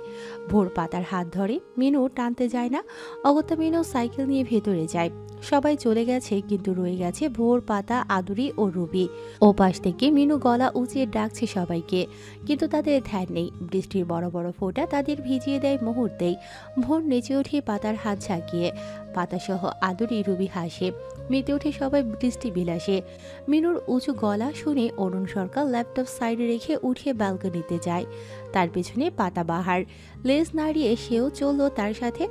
ভোর পাতার হাত ধরে, মিনু টানতে যায় না। অগত্যা মিনু সাইকেল নিয়ে ভেতরে যায়। সবাই চলে গেছে, কিন্তু রয়ে গেছে ভোর, পাতা, আদুরি ও রুবি। ও পাশ থেকে মিনু গলা উঁচিয়ে ডাকছে সবাইকে, কিন্তু তাদের ধ্যান নেই। বৃষ্টির বড় বড় ফোঁটা তাদের ভিজিয়ে দেয় মুহূর্তেই। ভোর নেচে ওঠে পাতার হাত ঝাঁকিয়ে। পাতাসহ আদুরি, রুবি হাসে। মেতে ওঠে সবাই বৃষ্টি বিলাসে। মিনুর উঁচু গলা শুনে অরুণ সরকার ল্যাপটপ সাইডে রেখে উঠে ব্যালকনিতে যায়। তার পেছনে পাতা বাহার লেজ নাড়িয়ে সেও চলল তার সাথে।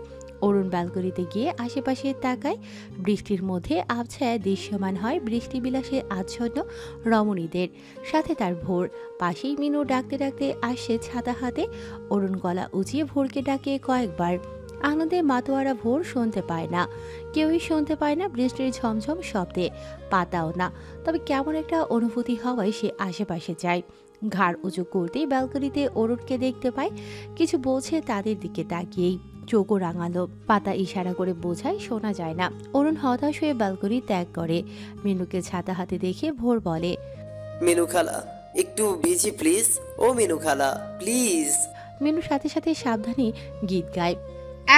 অরুণ ব্যালকনিতে গিয়ে আশেপাশে তাকায়। বৃষ্টির মধ্যে আবছায়া দৃশ্যমান হয় বৃষ্টি বিলাসে আচ্ছন্ন রমণীদের সাথে তার ভোর। পাশেই মিনু ডাকতে ডাকতে আসছে ছাতা হাতে। অরুণ গলা উঁচিয়ে ভোরকে ডাকে কয়েকবার। আনন্দে মাতোয়ারা ভোর শুনতে পায় না, কেউই শুনতে পায় না বৃষ্টির ঝমঝম শব্দে, পাতাও না। তবে কেমন একটা অনুভূতি হওয়ায় সে আশেপাশে যায়। ঘাড় উঁচু করতেই ব্যালকনিতে অরুণকে দেখতে পায়। কিছু বলছে তাদের দিকে তাকিয়েই, চোখও রাঙালো। পাতা ইশারা করে বোঝায় শোনা যায় না। অরুণ হতাশ হয়ে ব্যালকনি ত্যাগ করে। মিনুকে ছাতা হাতে দেখে ভোর বলে, মিনু খালা একটু ভিজি প্লিজ, ও মিনু খালা প্লিজ। মিনু সাথে সাথে সাবধানে গীত গায়,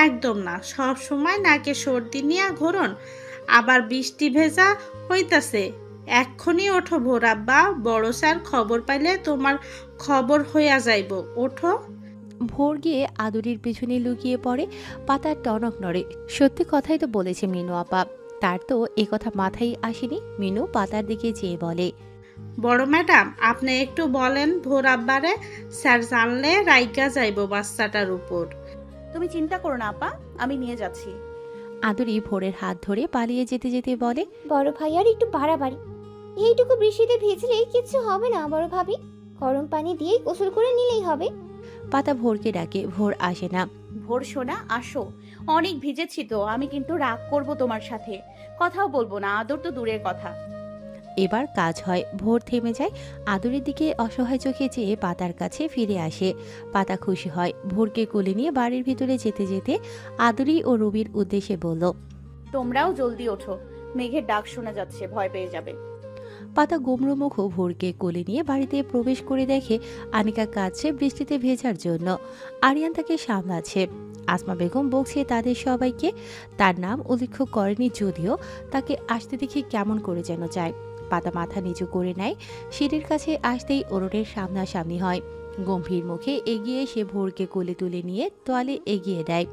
একদম না, সব সময় নাকে সর্দি নিয়ে ঘোরন, আবার বৃষ্টি ভেজা হইতাছে। এক্ষুনি ওঠো ভোর আব্বা, বড় স্যার খবর পাইলে তোমার খবর হইয়া যাইব, ওঠো। ভোর গিয়ে আদুরির পেছনে লুকিয়ে পড়ে। পাতার টনক নড়ে। সত্যি কথাই তো বলেছে মিনু আপা, তার তো কথা মাথায় আসেনি। মিনু পাতার দিকে চেয়ে বলে, বড় ম্যাডাম আপনি একটু বলেন ভোর আব্বারে, স্যার জানলে রাইগা যাইব বাচ্চাটার উপর। তুমি চিন্তা করো না আপা, আমি নিয়ে যাচ্ছি। আদুরি ভোরের হাত ধরে পালিয়ে যেতে যেতে বলে, বড় ভাই আর একটু বাড়াবাড়ি, এইটুকু বৃষ্টিতে ভিজলেই কিছু হবে না বড় ভাবি, গরম পানি দিয়ে গোসল করে নিলেই হবে। পাতা ভোরকে ডাকে, ভোর আসে না। ভোর সোনা আসো, অনেক ভিজেছি তো, আমি কিন্তু রাগ করব তোমার সাথে, কথাও বলবো না, আদর তো দূরের কথা। এবার কাজ হয়। ভোর থেমে যায়। আদুরির দিকে অসহায় চোখে চেয়ে পাতার কাছে ফিরে আসে। পাতা খুশি হয়। ভোরকে কোলে নিয়ে বাড়ির ভিতরে যেতে যেতে আদুরি ও রবির উদ্দেশ্যে বলল, তোমরাও জলদি ওঠো, মেঘের ডাক শোনা যাচ্ছে, ভয় পেয়ে যাবে। পাতা গোমড়ো ভোরকে কোলে নিয়ে বাড়িতে প্রবেশ করে দেখে আনিকা কাঁদছে বৃষ্টিতে ভেজার জন্য। আরিয়ান তাকে সামলাচ্ছে। আসমা বেগম বকছে তাদের সবাইকে। তার নাম উল্লেখ করেনি, যদিও তাকে আসতে দেখে কেমন করে যেন যায়। পাতা মাথা নিচু করে নেয়। সিঁড়ির কাছে আসতেই অরুণের সামনাসামনি হয়। গম্ভীর মুখে এগিয়ে সে ভোরকে কোলে তুলে নিয়ে তোয়ালে এগিয়ে দেয়।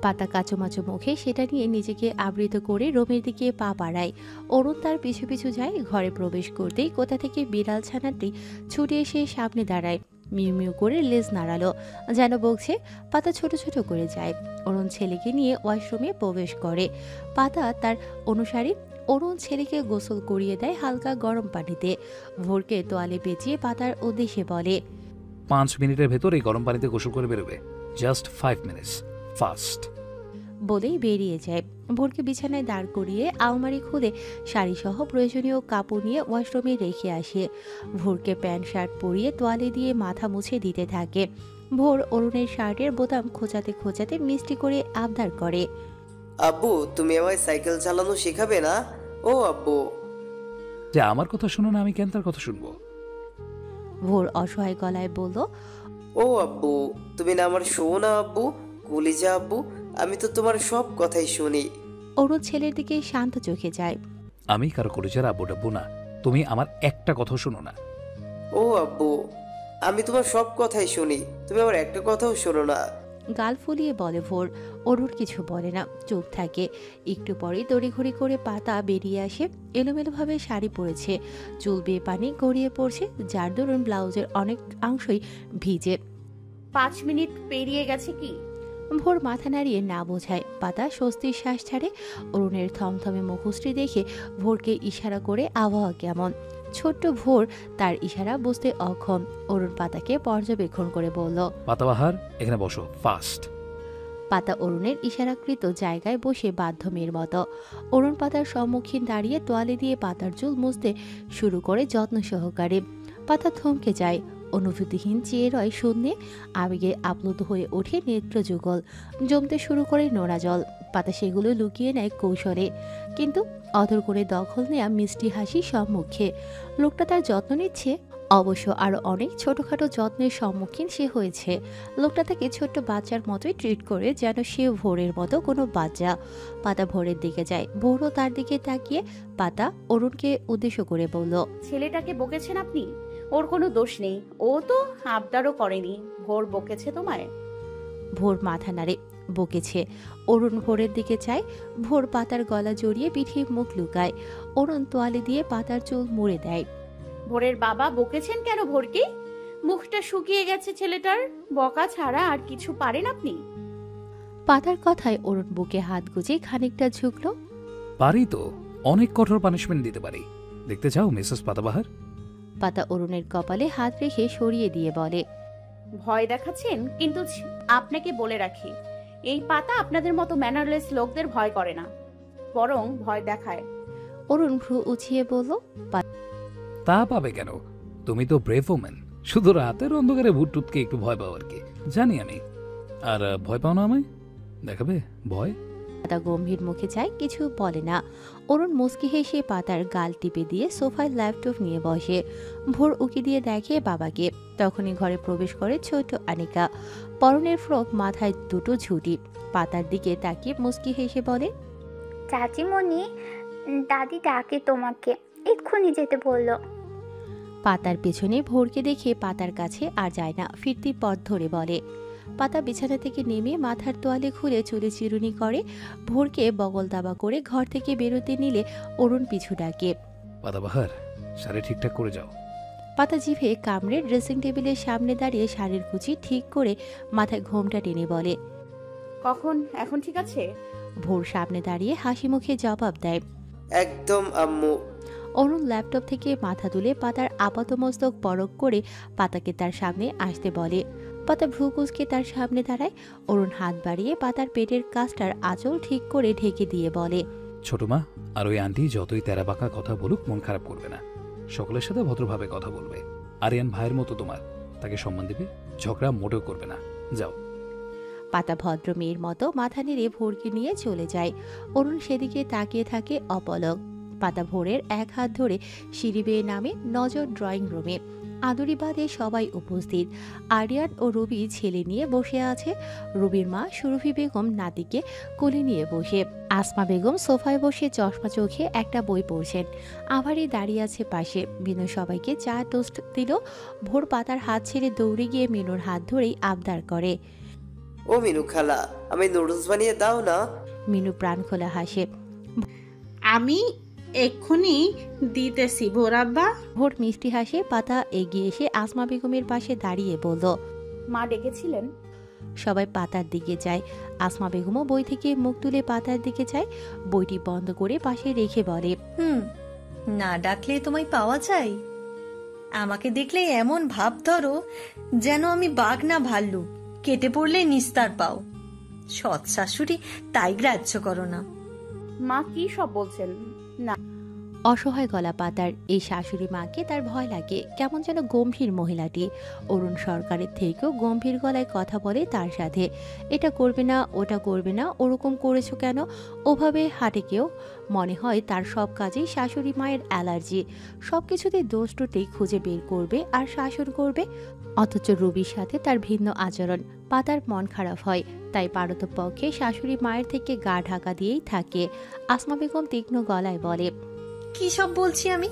পাতা কাচুমাচু মুখে সেটা নিয়ে নিজেকে আবৃত করে রোমের দিকে পা বাড়ায়। অরুণ তার পিছু পিছু যায়। ঘরে প্রবেশ করতেই কোথা থেকে বিড়াল ছানাটি ছুটে এসে সামনে দাঁড়ায়। মিউ মিউ করে লেজ নাড়ালো, যেন বকছে। পাতা ছোট ছোট করে যায়। অরুণ ছেলেকে নিয়ে ওয়াশরুমে প্রবেশ করে। পাতা তার অনুসারী। অরুণ ছেলেকে গোসল করিয়ে দেয় হালকা গরম পানিতে। ভোরকে তোয়ালে পেঁচিয়ে পাতার উদ্দেশ্যে বলে, 5 মিনিটের ভেতর এই গরম পানিতে গোসল করে বেরোবে, জাস্ট 5 মিনিটস, ফাস্ট। বলেই বেরিয়ে যায়। ভোরকে বিছানায় দাঁড় করিয়ে আলমারি খুলে শাড়িসহ প্রয়োজনীয় কাপড় নিয়ে ওয়াশরুমে রেখে আসে। ভোরকে প্যান্ট শার্ট পরিয়ে তোয়ালে দিয়ে মাথা মুছে দিতে থাকে। ভোর অরুণের শার্টের বোতাম খোঁচাতে খোঁচাতে মিষ্টি করে আবদার করে, আব্বু তুমি আমায় সাইকেল চালানো শেখাবে না? ও আব্বু। যে আমার কথা শুনো না, আমি কেন তার কথা শুনবো? ভোর অসহায় গলায় বলল, ও আব্বু তুমি না আমার শো না আব্বু, কলিজা আব্বু, আমি তো তোমার সব কথাই শুনি। অরুণ ছেলের দিকে শান্ত চোখে যায়। আমি কারো কলেজের আব্বু ডাব্বু না, তুমি আমার একটা কথা শোনো না। ও আব্বু আমি তোমার সব কথাই শুনি, তুমি আমার একটা কথাও শোনো না। গাল ফুলিয়ে বলে ভোর। অরুণ কিছু বলে না, চুপ থাকে। একটু পরেই তড়িঘড়ি করে পাতা বেরিয়ে আসে। এলোমেলোভাবে শাড়ি পরেছে, চুল বেয়ে পানি গড়িয়ে পড়ছে, যার দরুন ব্লাউজের অনেক অংশই ভিজে। 5 মিনিট পেরিয়ে গেছে কি? ভোর মাথা নাড়িয়ে না বোঝায়। পাতা স্বস্তির শ্বাস ছাড়ে। অরুণের থমথমে মুখশ্রী দেখে ভোরকে ইশারা করে আবহাওয়া কেমন। ছোট্ট ভোর তার ইশারা বুঝতে অক্ষম। অরুণ পাতাকে পর্যবেক্ষণ করে বলল, পাতাবাহার এখানে বসো, ফাস্ট। পাতা অরুণের ইশারাকৃত জায়গায় বসে বাধ্য মেয়ের মতো। অরুণ পাতার সম্মুখীন দাঁড়িয়ে তোয়ালে দিয়ে পাতার চুল মুছতে শুরু করে যত্ন সহকারে। পাতা থমকে যায়। অনুভূতিহীন চেয়ে রয় শূন্যে। আবেগে আপ্লুত হয়ে ওঠে নেত্রযুগল, জমতে শুরু করে নোনা জল। পাতা সেগুলো লুকিয়ে নেয় কৌশলে, কিন্তু অধর করে দখল নেয়া মিষ্টি হাসি সম্মুখে। লোকটা তার যত্ন নিচ্ছে, অবশ্য আরও অনেক ছোটখাটো যত্নের সম্মুখীন সে হয়েছে। লোকটা তাকে ছোট্ট বাচ্চার মতোই ট্রিট করে, যেন সে ভোরের মতো কোনো বাচ্চা। পাতা ভোরের দিকে যায়, ভোরও তার দিকে তাকিয়ে। পাতা অরুণকে উদ্দেশ্য করে বলল, ছেলেটাকে বকেছেন আপনি? ওর কোনো দোষ নেই, ও তো আবদারও করেনি। ভোর বকেছে তোমায়? ভোর মাথা নাড়ে, বকেছে। অরুণ ভোরের দিকে চায়। ভোর পাতার গলা জড়িয়ে পিঠে মুখ লুকায়। অরুণ তোয়ালে দিয়ে পাতার চুল মুড়ে দেয়। ভোরের বাবা বকেছেন কেন ভোরকে? মুখটা শুকিয়ে গেছে ছেলেটার, বকা ছাড়া আর কিছু পারেন আপনি? পাতার কথায় অরুণ বুকে হাত গুজে খানিকটা ঝুঁকল। পারি তো, অনেক কঠোর পানিশমেন্ট দিতে পারি। দেখতে চাও মিসেস পাতাবাহার? পাতা অরুণের কপালে হাত রেখে সরিয়ে দিয়ে বলে, ভয় দেখাচ্ছেন? কিন্তু আপনাকে বলে রাখি, এই পাতা আপনাদের মতো ম্যানারলেস লোকদের ভয় করে না, বরং ভয় দেখায়। অরুণ ভ্রু উছিয়ে বলল, তা পাবে কেন? তুমি তো ব্রেভ ওম্যান। শুধু রাতের অন্ধকারে ভূত টুতকে একটু ভয় পাও আর কি, জানি আমি। আর ভয় পাও না আমায়? দেখাবে ভয়? পাতা গম্ভীর মুখে চায়, কিছু বলে না। অরুণ মুচকি হেসে পাতার গাল টিপে দিয়ে সোফায় ল্যাপটপ নিয়ে বসে। ভোর উকি দিয়ে দেখে বাবাকে। তখনই ঘরে প্রবেশ করে ছোট আনিকা, পরনের ফ্রক, মাথায় দুটো ঝুঁটি। পাতার দিকে তাকিয়ে মুচকি হেসে বলে, চাচিমণি, দাদি ডাকে তোমাকে, এক্ষুনি যেতে বললো। পাতার পেছনে ভোরকে দেখে পাতার কাছে আর যায় না, ফিরতি পথ ধরে বলে। পাতা বিছানা থেকে নেমে মাথার তোয়ালে খুলে চুলে চিরুনি করে। ভোরকে বগল দাবা করে ঘর থেকে বেরোতে নিলে অরুণ পিছু ডাকে, পাতাবাহার, শাড়ি ঠিকঠাক করে যাও। পাতা জিভে কামড়ে ড্রেসিং টেবিলের সামনে দাঁড়িয়ে শাড়ির কুচি ঠিক করে মাথায় ঘোমটা টেনে বলে, কখন? এখন ঠিক আছে? ভোর সামনে দাঁড়িয়ে হাসি মুখে জবাব দেয়, একদম আম্মু। অরুণ ল্যাপটপ থেকে মাথা তুলে পাতার আপাতমস্তক পরক করে পাতাকে তার সামনে আসতে বলে। পাতা ভ্রু কুঁচকে তার সামনে দাঁড়ায়। অরুণ হাত বাড়িয়ে পাতার পেটের কাজটার আঁচল ঠিক করে ঢেকে দিয়ে বলে, ছোট মা আর ওই আন্টি যতই তেরা বাঁকা কথা বলুক মন খারাপ করবে না। সকলের সাথে ভদ্রভাবে কথা বলবে। আরিয়ান ভাইয়ের মতো তোমার, তাকে সম্মান দিবে, ঝগড়া মোটেও করবে না। যাও। পাতা ভদ্র মেয়ের মতো মাথা নেড়ে ভোরকে নিয়ে চলে যায়। অরুণ সেদিকে তাকিয়ে থাকে অপলক। পাতা ভোরের এক হাত ধরে সিঁড়ি বেয়ে নামে, নজর ড্রয়িং রুমে। আদুরি বাদে সবাই উপস্থিত। আরিয়ান ও রবি ছেলে নিয়ে বসে আছে। রবির মা সুরভি বেগম নাতিকে কোলে নিয়ে বসে। আসমা বেগম সোফায় বসে চশমা চোখে একটা বই পড়ছেন। আভারি দাঁড়িয়ে আছে পাশে। মিনু সবাইকে চা টোস্ট দিল। ভোর পাতার হাত ছেড়ে দৌড়ে গিয়ে মিনুর হাত ধরেই আবদার করে, ও মিনু খালা, আমি নুডলস বানিয়ে দাও না। মিনু প্রাণ খোলা হাসে, আমি এক্ষুনি দিতেছি ভোর আব্বা। ভোর মিষ্টি হাসে। পাতা এগিয়ে এসে আসমা বেগমের পাশে দাঁড়িয়ে বলল, মা ডেকেছিলেন? সবাই পাতার দিকে যায়। আসমা বেগমও বই থেকে মুখ তুলে পাতার দিকে যায়। বইটি বন্ধ করে পাশে রেখে বলে, না ডাকলে তোমায় পাওয়া যায়? আমাকে দেখলে এমন ভাব ধরো যেন আমি বাঘ না ভাল্লুক, কেটে পড়লে নিস্তার পাও। সৎ শাশুড়ি তাই গ্রাহ্য করো না। মা কি সব বলছেন? না। অসহায় গলা পাতার। এই শাশুড়ি মাকে তার ভয় লাগে, কেমন যেন গম্ভীর মহিলাটি। অরুণ সরকারের থেকেও গম্ভীর গলায় কথা বলে তার সাথে। এটা করবে না, ওটা করবে না, ওরকম করেছো কেন? ওভাবে হাঁটে কেউ। মনে হয় তার সব কাজেই শাশুড়ি মায়ের অ্যালার্জি। সব কিছুতে দোষ ত্রুটি খুঁজে বের করবে আর শাসন করবে। অথচ রবির সাথে তার ভিন্ন আচরণ। পাতার মন খারাপ হয়, তাই পারতপক্ষে শাশুড়ি মায়ের থেকে গা ঢাকা দিয়েই থাকে। আসমা বেগম তীক্ষ্ণ গলায় বলে, কি সব বলছি আমি?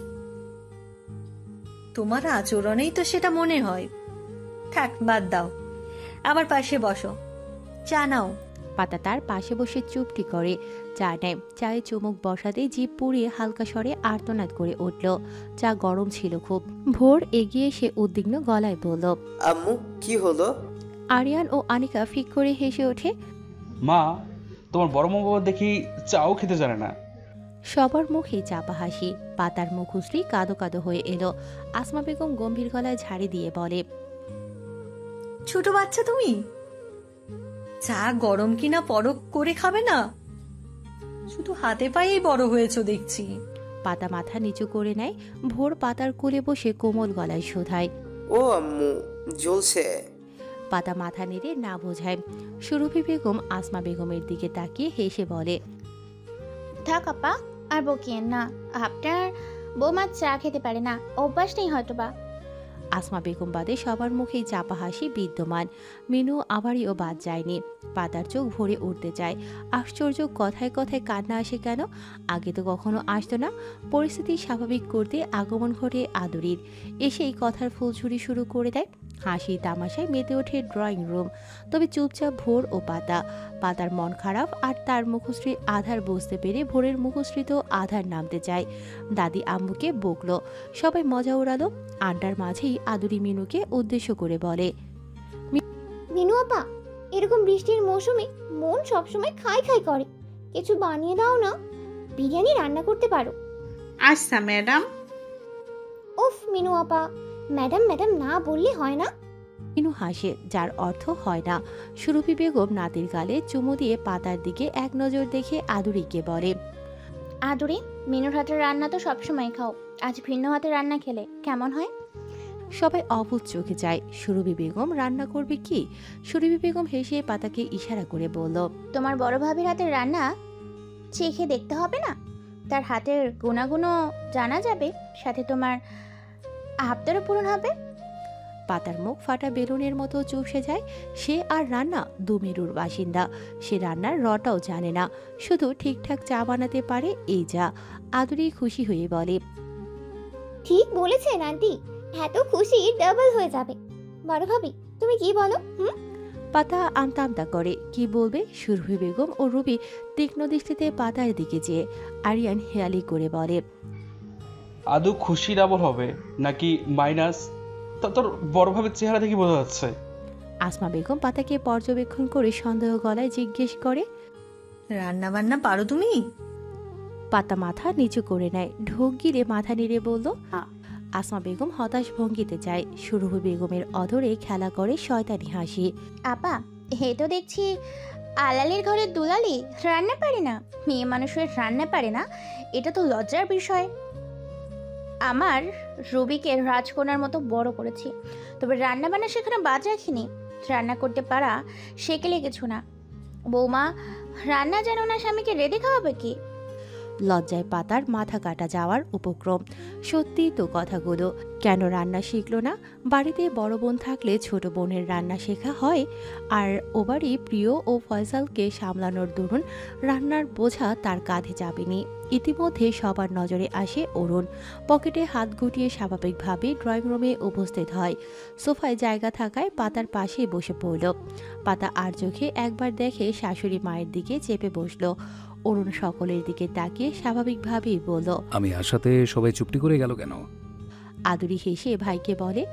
তোমার আচরণেই তো সেটা মনে হয়। থাক, বাদ দাও, আমার পাশে বসো, চা নাও। পাতা তার পাশে বসে চুপটি করে চা নেয়। চায়ে চুমুক বসাতেই জিভ পুড়িয়ে হালকা স্বরে আর্তনাদ করে উঠল। চা গরম ছিল খুব। ভোর এগিয়ে এসে উদ্বিগ্ন গলায় বলল, আম্মু কি হলো? আরিয়ান ও আনিকা ফিক করে হেসে ওঠে, মা, তোমার বড় বাবা দেখি চাও খেতে জানে না। সবার মুখে চাপা হাসি। পাতার মুখশ্রী কাদো কাদো হয়ে এলো। আসমা বেগম গম্ভীর গলায় ঝাড়ি দিয়ে বলে, ছোট বাচ্চা তুমি, চা গরম কিনা পরখ করে খাবে না? শুধু হাতে পায়েই বড় হয়েছো দেখছি। পাতা মাথা নিচু করে নেয়। ভোর পাতার কোলে বসে কোমল গলায় শোধায়, ও আম্মু, জ্বলছে। পাতা মাথা নেড়ে না বোঝায়। সুরভি বেগম আসমা বেগমের দিকে তাকিয়ে হেসে বলে, থাক আপা, আর বকিয়েন না। আপনার বৌমা চা খেতে পারে না, অভ্যাস নেই হয়তো বা। আসমা বেগম বাদে সবার মুখেই চাপা হাসি বিদ্যমান। মিনু আবারও বাদ যায়নি। পাতার চোখ ভরে উঠতে চায়। আশ্চর্য, কথায় কথায় কান্না আসে কেন? আগে তো কখনো আসতো না। পরিস্থিতি স্বাভাবিক করতে আগমন ঘটে আদুরির। এসেই কথার ফুলঝুরি শুরু করে দেয়। হাসি তামাশায় মেতে ওঠে ড্রয়িং রুম। তবে চুপচাপ ভোর ও পাতা। পাতার মন খারাপ, আর তার মুখশ্রী আধার বুঝতে পেরে ভোরের মুখশ্রী তো আধার নামতে চায়। দাদি আম্মুকে বকলো, সবাই মজা উড়ালো। আড্ডার মাঝেই আদুরি মিনুকে উদ্দেশ্য করে বলে, মিনু আপা, এরকম বৃষ্টির মৌসুমে মন সবসময় খাই খাই করে, কিছু বানিয়ে দাও না। বিরিয়ানি রান্না করতে পারো। আচ্ছা ম্যাডাম। উফ মিনু আপা, ম্যাডাম ম্যাডাম না বললে হয় না। মিনু হাসে, যার অর্থ হয় না। সুরভি বেগম নাতির গালে চুমু দিয়ে পাতার দিকে এক নজর দেখে আদুরিকে বলে, আদুরি, মিনুর হাতের রান্না তো সবসময় খাও, আজ ভিন্ন হাতের রান্না খেলে কেমন হয়? সবাই অবুঝ চোখে যায়। সুরভি বেগম রান্না করবে কি? সুরভি বেগম হেসে পাতাকে ইশারা করে বলল, তোমার বড় ভাবির হাতের রান্না চেখে দেখতে হবে না? তার হাতের গুণাগুণও জানা যাবে, সাথে তোমার আবদারও পূরণ হবে। পাতার মুখ ফাটা বেলুনের মতো চুপসে যায়। সে আর রান্না দুমেরুর বাসিন্দা। সে রান্নার রটাও জানে না, শুধু ঠিকঠাক চা বানাতে পারে, এই যা। আদুরি খুশি হয়ে বলে, ঠিক বলেছেন আন্টি, এত খুশি ডাবল হয়ে যাবে। বড় ভাবি, তুমি কি বলো? পাতা আমতা আমতা করে। কি বলবে? সুরভি বেগম ও রুবি তীক্ষ্ণ দৃষ্টিতে পাতার দিকে চেয়ে। আরিয়ান হেয়ালি করে বলে, আদৌ খুশি ডাবল হবে নাকি মাইনাস? তা তোর বড়ভাবে চেহারা দেখে বোঝা যাচ্ছে। আসমা বেগম পাতাকে পর্যবেক্ষণ করে সন্দেহ গলায় জিজ্ঞেস করে, রান্না বান্না পারো তুমি? পাতা মাথা নিচু করে নেয়, ঢোক গিলে মাথা নেড়ে বলল। আসমা বেগম হতাশ ভঙ্গিতে যায়। সুরভি বেগমের অধরে খেলা করে শয়তানি হাসি। আপা, হে তো দেখছি আলালের ঘরের দুলালি রান্না পারে না। মেয়ে মানুষের রান্না পারে না, এটা তো লজ্জার বিষয়। আমার রবিকে রাজকন্যার মতো বড় করেছি, তবে রান্না বান্না সেখানে বাদ রাখিনি। রান্না করতে পারা সেকেলে কিছু না। বৌমা রান্না জানো না, স্বামীকে রেঁধে খাওয়াবে কি? লজ্জায় পাতার মাথা কাটা যাওয়ার উপক্রম। সত্যি তো কথাগুলো। কেন রান্না শিখলো না? বাড়িতে বড় বোন থাকলে ছোট বোনের রান্না শেখা হয়। আর ও বাড়ি প্রিয় ও ফয়সালকে সামলানোর দরুন রান্নার বোঝা তার কাঁধে যাবেনি। ইতিমধ্যে সবার নজরে আসে অরুণ। পকেটে হাত গুটিয়ে স্বাভাবিকভাবে ড্রয়িং রুমে উপস্থিত হয়। সোফায় জায়গা থাকায় পাতার পাশে বসে পড়ল। পাতা আর চোখে একবার দেখে শাশুড়ি মায়ের দিকে চেপে বসল। অরুণ সকলের দিকে তাকিয়ে স্বাভাবিকভাবেই বলল, আমি আসাতে সবাই চুপটি করে গেল কেন? আদুরি হেসে ভাইকে বলে,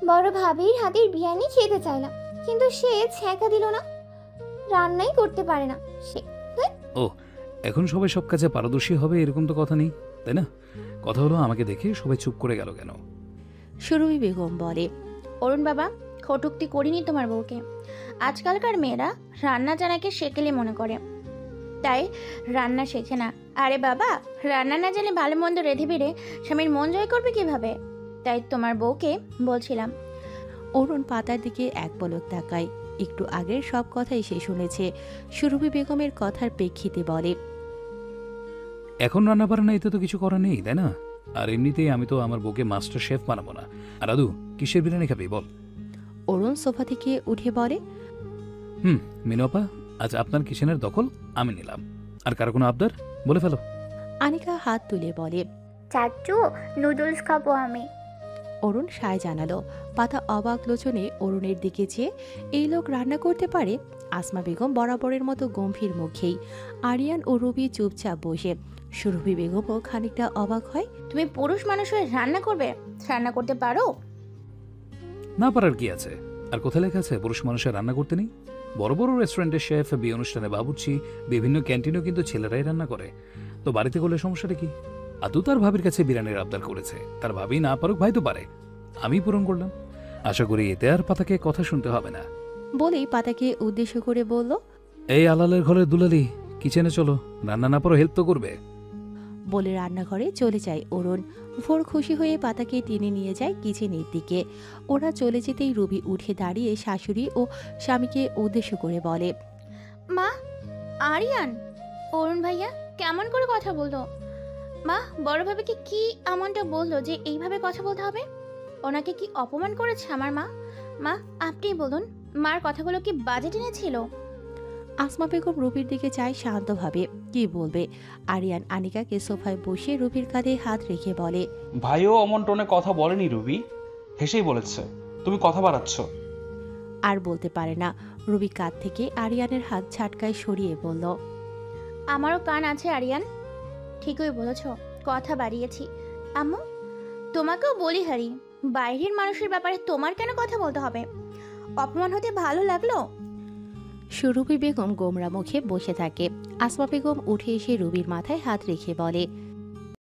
বড় ভাবির হাতের বিরিয়ানি খেতে চাইলাম, কিন্তু সে ছ্যাঁকা দিল না। রান্নাই করতে পারে না সে। ও, এখন সবাই সব কাজে পারদর্শী হবে এরকম তো কথা নেই, তাই না? কথা হলো আমাকে দেখে সবাই চুপ করে গেল কেন? সুরভি বেগম বলে, অরুণ বাবা, কটূক্তি করিনি তোমার বউকে। আজকালকার মেয়েরা রান্না জানাকে সেকেলে মনে করে, তাই রান্না শেখে না। আরে বাবা, রান্না না জানলে ভালো মন্দ রেঁধে বেড়ে স্বামীর মন জয় করবে কিভাবে? তাই তোমার বউকে বলছিলাম। অরুণ পাতার দিকে এক পলক তাকায়। একটু আগের সব কথাই সে শুনেছে। সুরভি বেগমের কথার প্রেক্ষিতে বলে, এখন রান্না পারে না, এতে তো কিছু করার নেই, তাই না? আর এমনিতেই আমি তো আমার বউকে মাস্টার শেফ বানাবো না। আর আদু, কিসের বিরিয়ানি খাবি বল? অরুণ সোফা থেকে উঠে বলে, মিনপা, আজ আপনার কিচেনের দখল আমি নিলাম। আর কারো কোনো আবদার বলে ফেলো। আনিকা হাত তুলে বলে, চাচু নুডলস খাবো আমি। অরুণ সায় জানালো। পাতা অবাক লোচনে অরুণের দিকে চেয়ে, এই লোক রান্না করতে পারে? আসমা বেগম বরাবরের মতো গম্ভীর মুখেই। আরিয়ান ও রবি চুপচাপ বসে। সুরভি বেগমও খানিকটা অবাক হয়। তুমি পুরুষ মানুষ হয়ে রান্না করবে? রান্না করতে পারো? না পারার কি আছে? আর কোথায় লেখা আছে পুরুষ মানুষের রান্না করতে নেই? বড় বড় রেস্টুরেন্টের শেফ, বিয়ে অনুষ্ঠানে বাবুর্চি, বিভিন্ন ক্যান্টিনেও কিন্তু ছেলেরাই রান্না করে। তো বাড়িতে করলে সমস্যাটা কি? আদু তার ভাবির কাছে বিরিয়ানির আবদার করেছে, তার ভাবি না পারুক, ভাই তো পারে, আমি পূরণ করলাম। আশা করি এতে আর পাতাকে কথা শুনতে হবে না। বলেই পাতাকে উদ্দেশ্য করে বলল, এই আলালের ঘরের দুলালি, কিচেনে চলো, রান্না না পারো হেল্প তো করবে। বলে রান্নাঘরে চলে যায় অরুণ। ভোর খুশি হয়ে পাতাকে টেনে নিয়ে যায় কিচেনের দিকে। ওরা চলে যেতেই রুবি উঠে দাঁড়িয়ে শাশুড়ি ও স্বামীকে উদ্দেশ্য করে বলে, মা, আরিয়ান অরুণ ভাইয়া কেমন করে কথা বললো? মা, বড়ভাবে কি এমনটা বললো যে এইভাবে কথা বলতে হবে? ওনাকে কি অপমান করেছে আমার মা? মা, আপনিই বলুন, মার কথাগুলো কি বাজে টেনেছিল? আসমা বেগম রুবির দিকে চায় শান্তভাবে, কি বলবে। আরিয়ান আনিকাকে সোফায় বসিয়ে রুবির কাঁধে হাত রেখে বলে, ভাইও অমন টোনে কথা বলেনি রুবি, হেসেই বলেছে তুমি কথা বাড়াচ্ছ। আর বলতে পারে না। রুবি কাঁধ থেকে আরিয়ানের হাত ঝাটকায় সরিয়ে বলল, আমারও কান আছে আরিয়ান, ঠিকই বলেছ, কথা বাড়িয়েছি। আম্মু, তোমাকেও বলি হারি, বাইরের মানুষের ব্যাপারে তোমার কেন কথা বলতে হবে? অপমান হতে ভালো লাগলো? সুরভি বেগম গোমরা মুখে বসে থাকে। আসমা বেগম উঠে এসে রুবির মাথায় হাত রেখে বলে,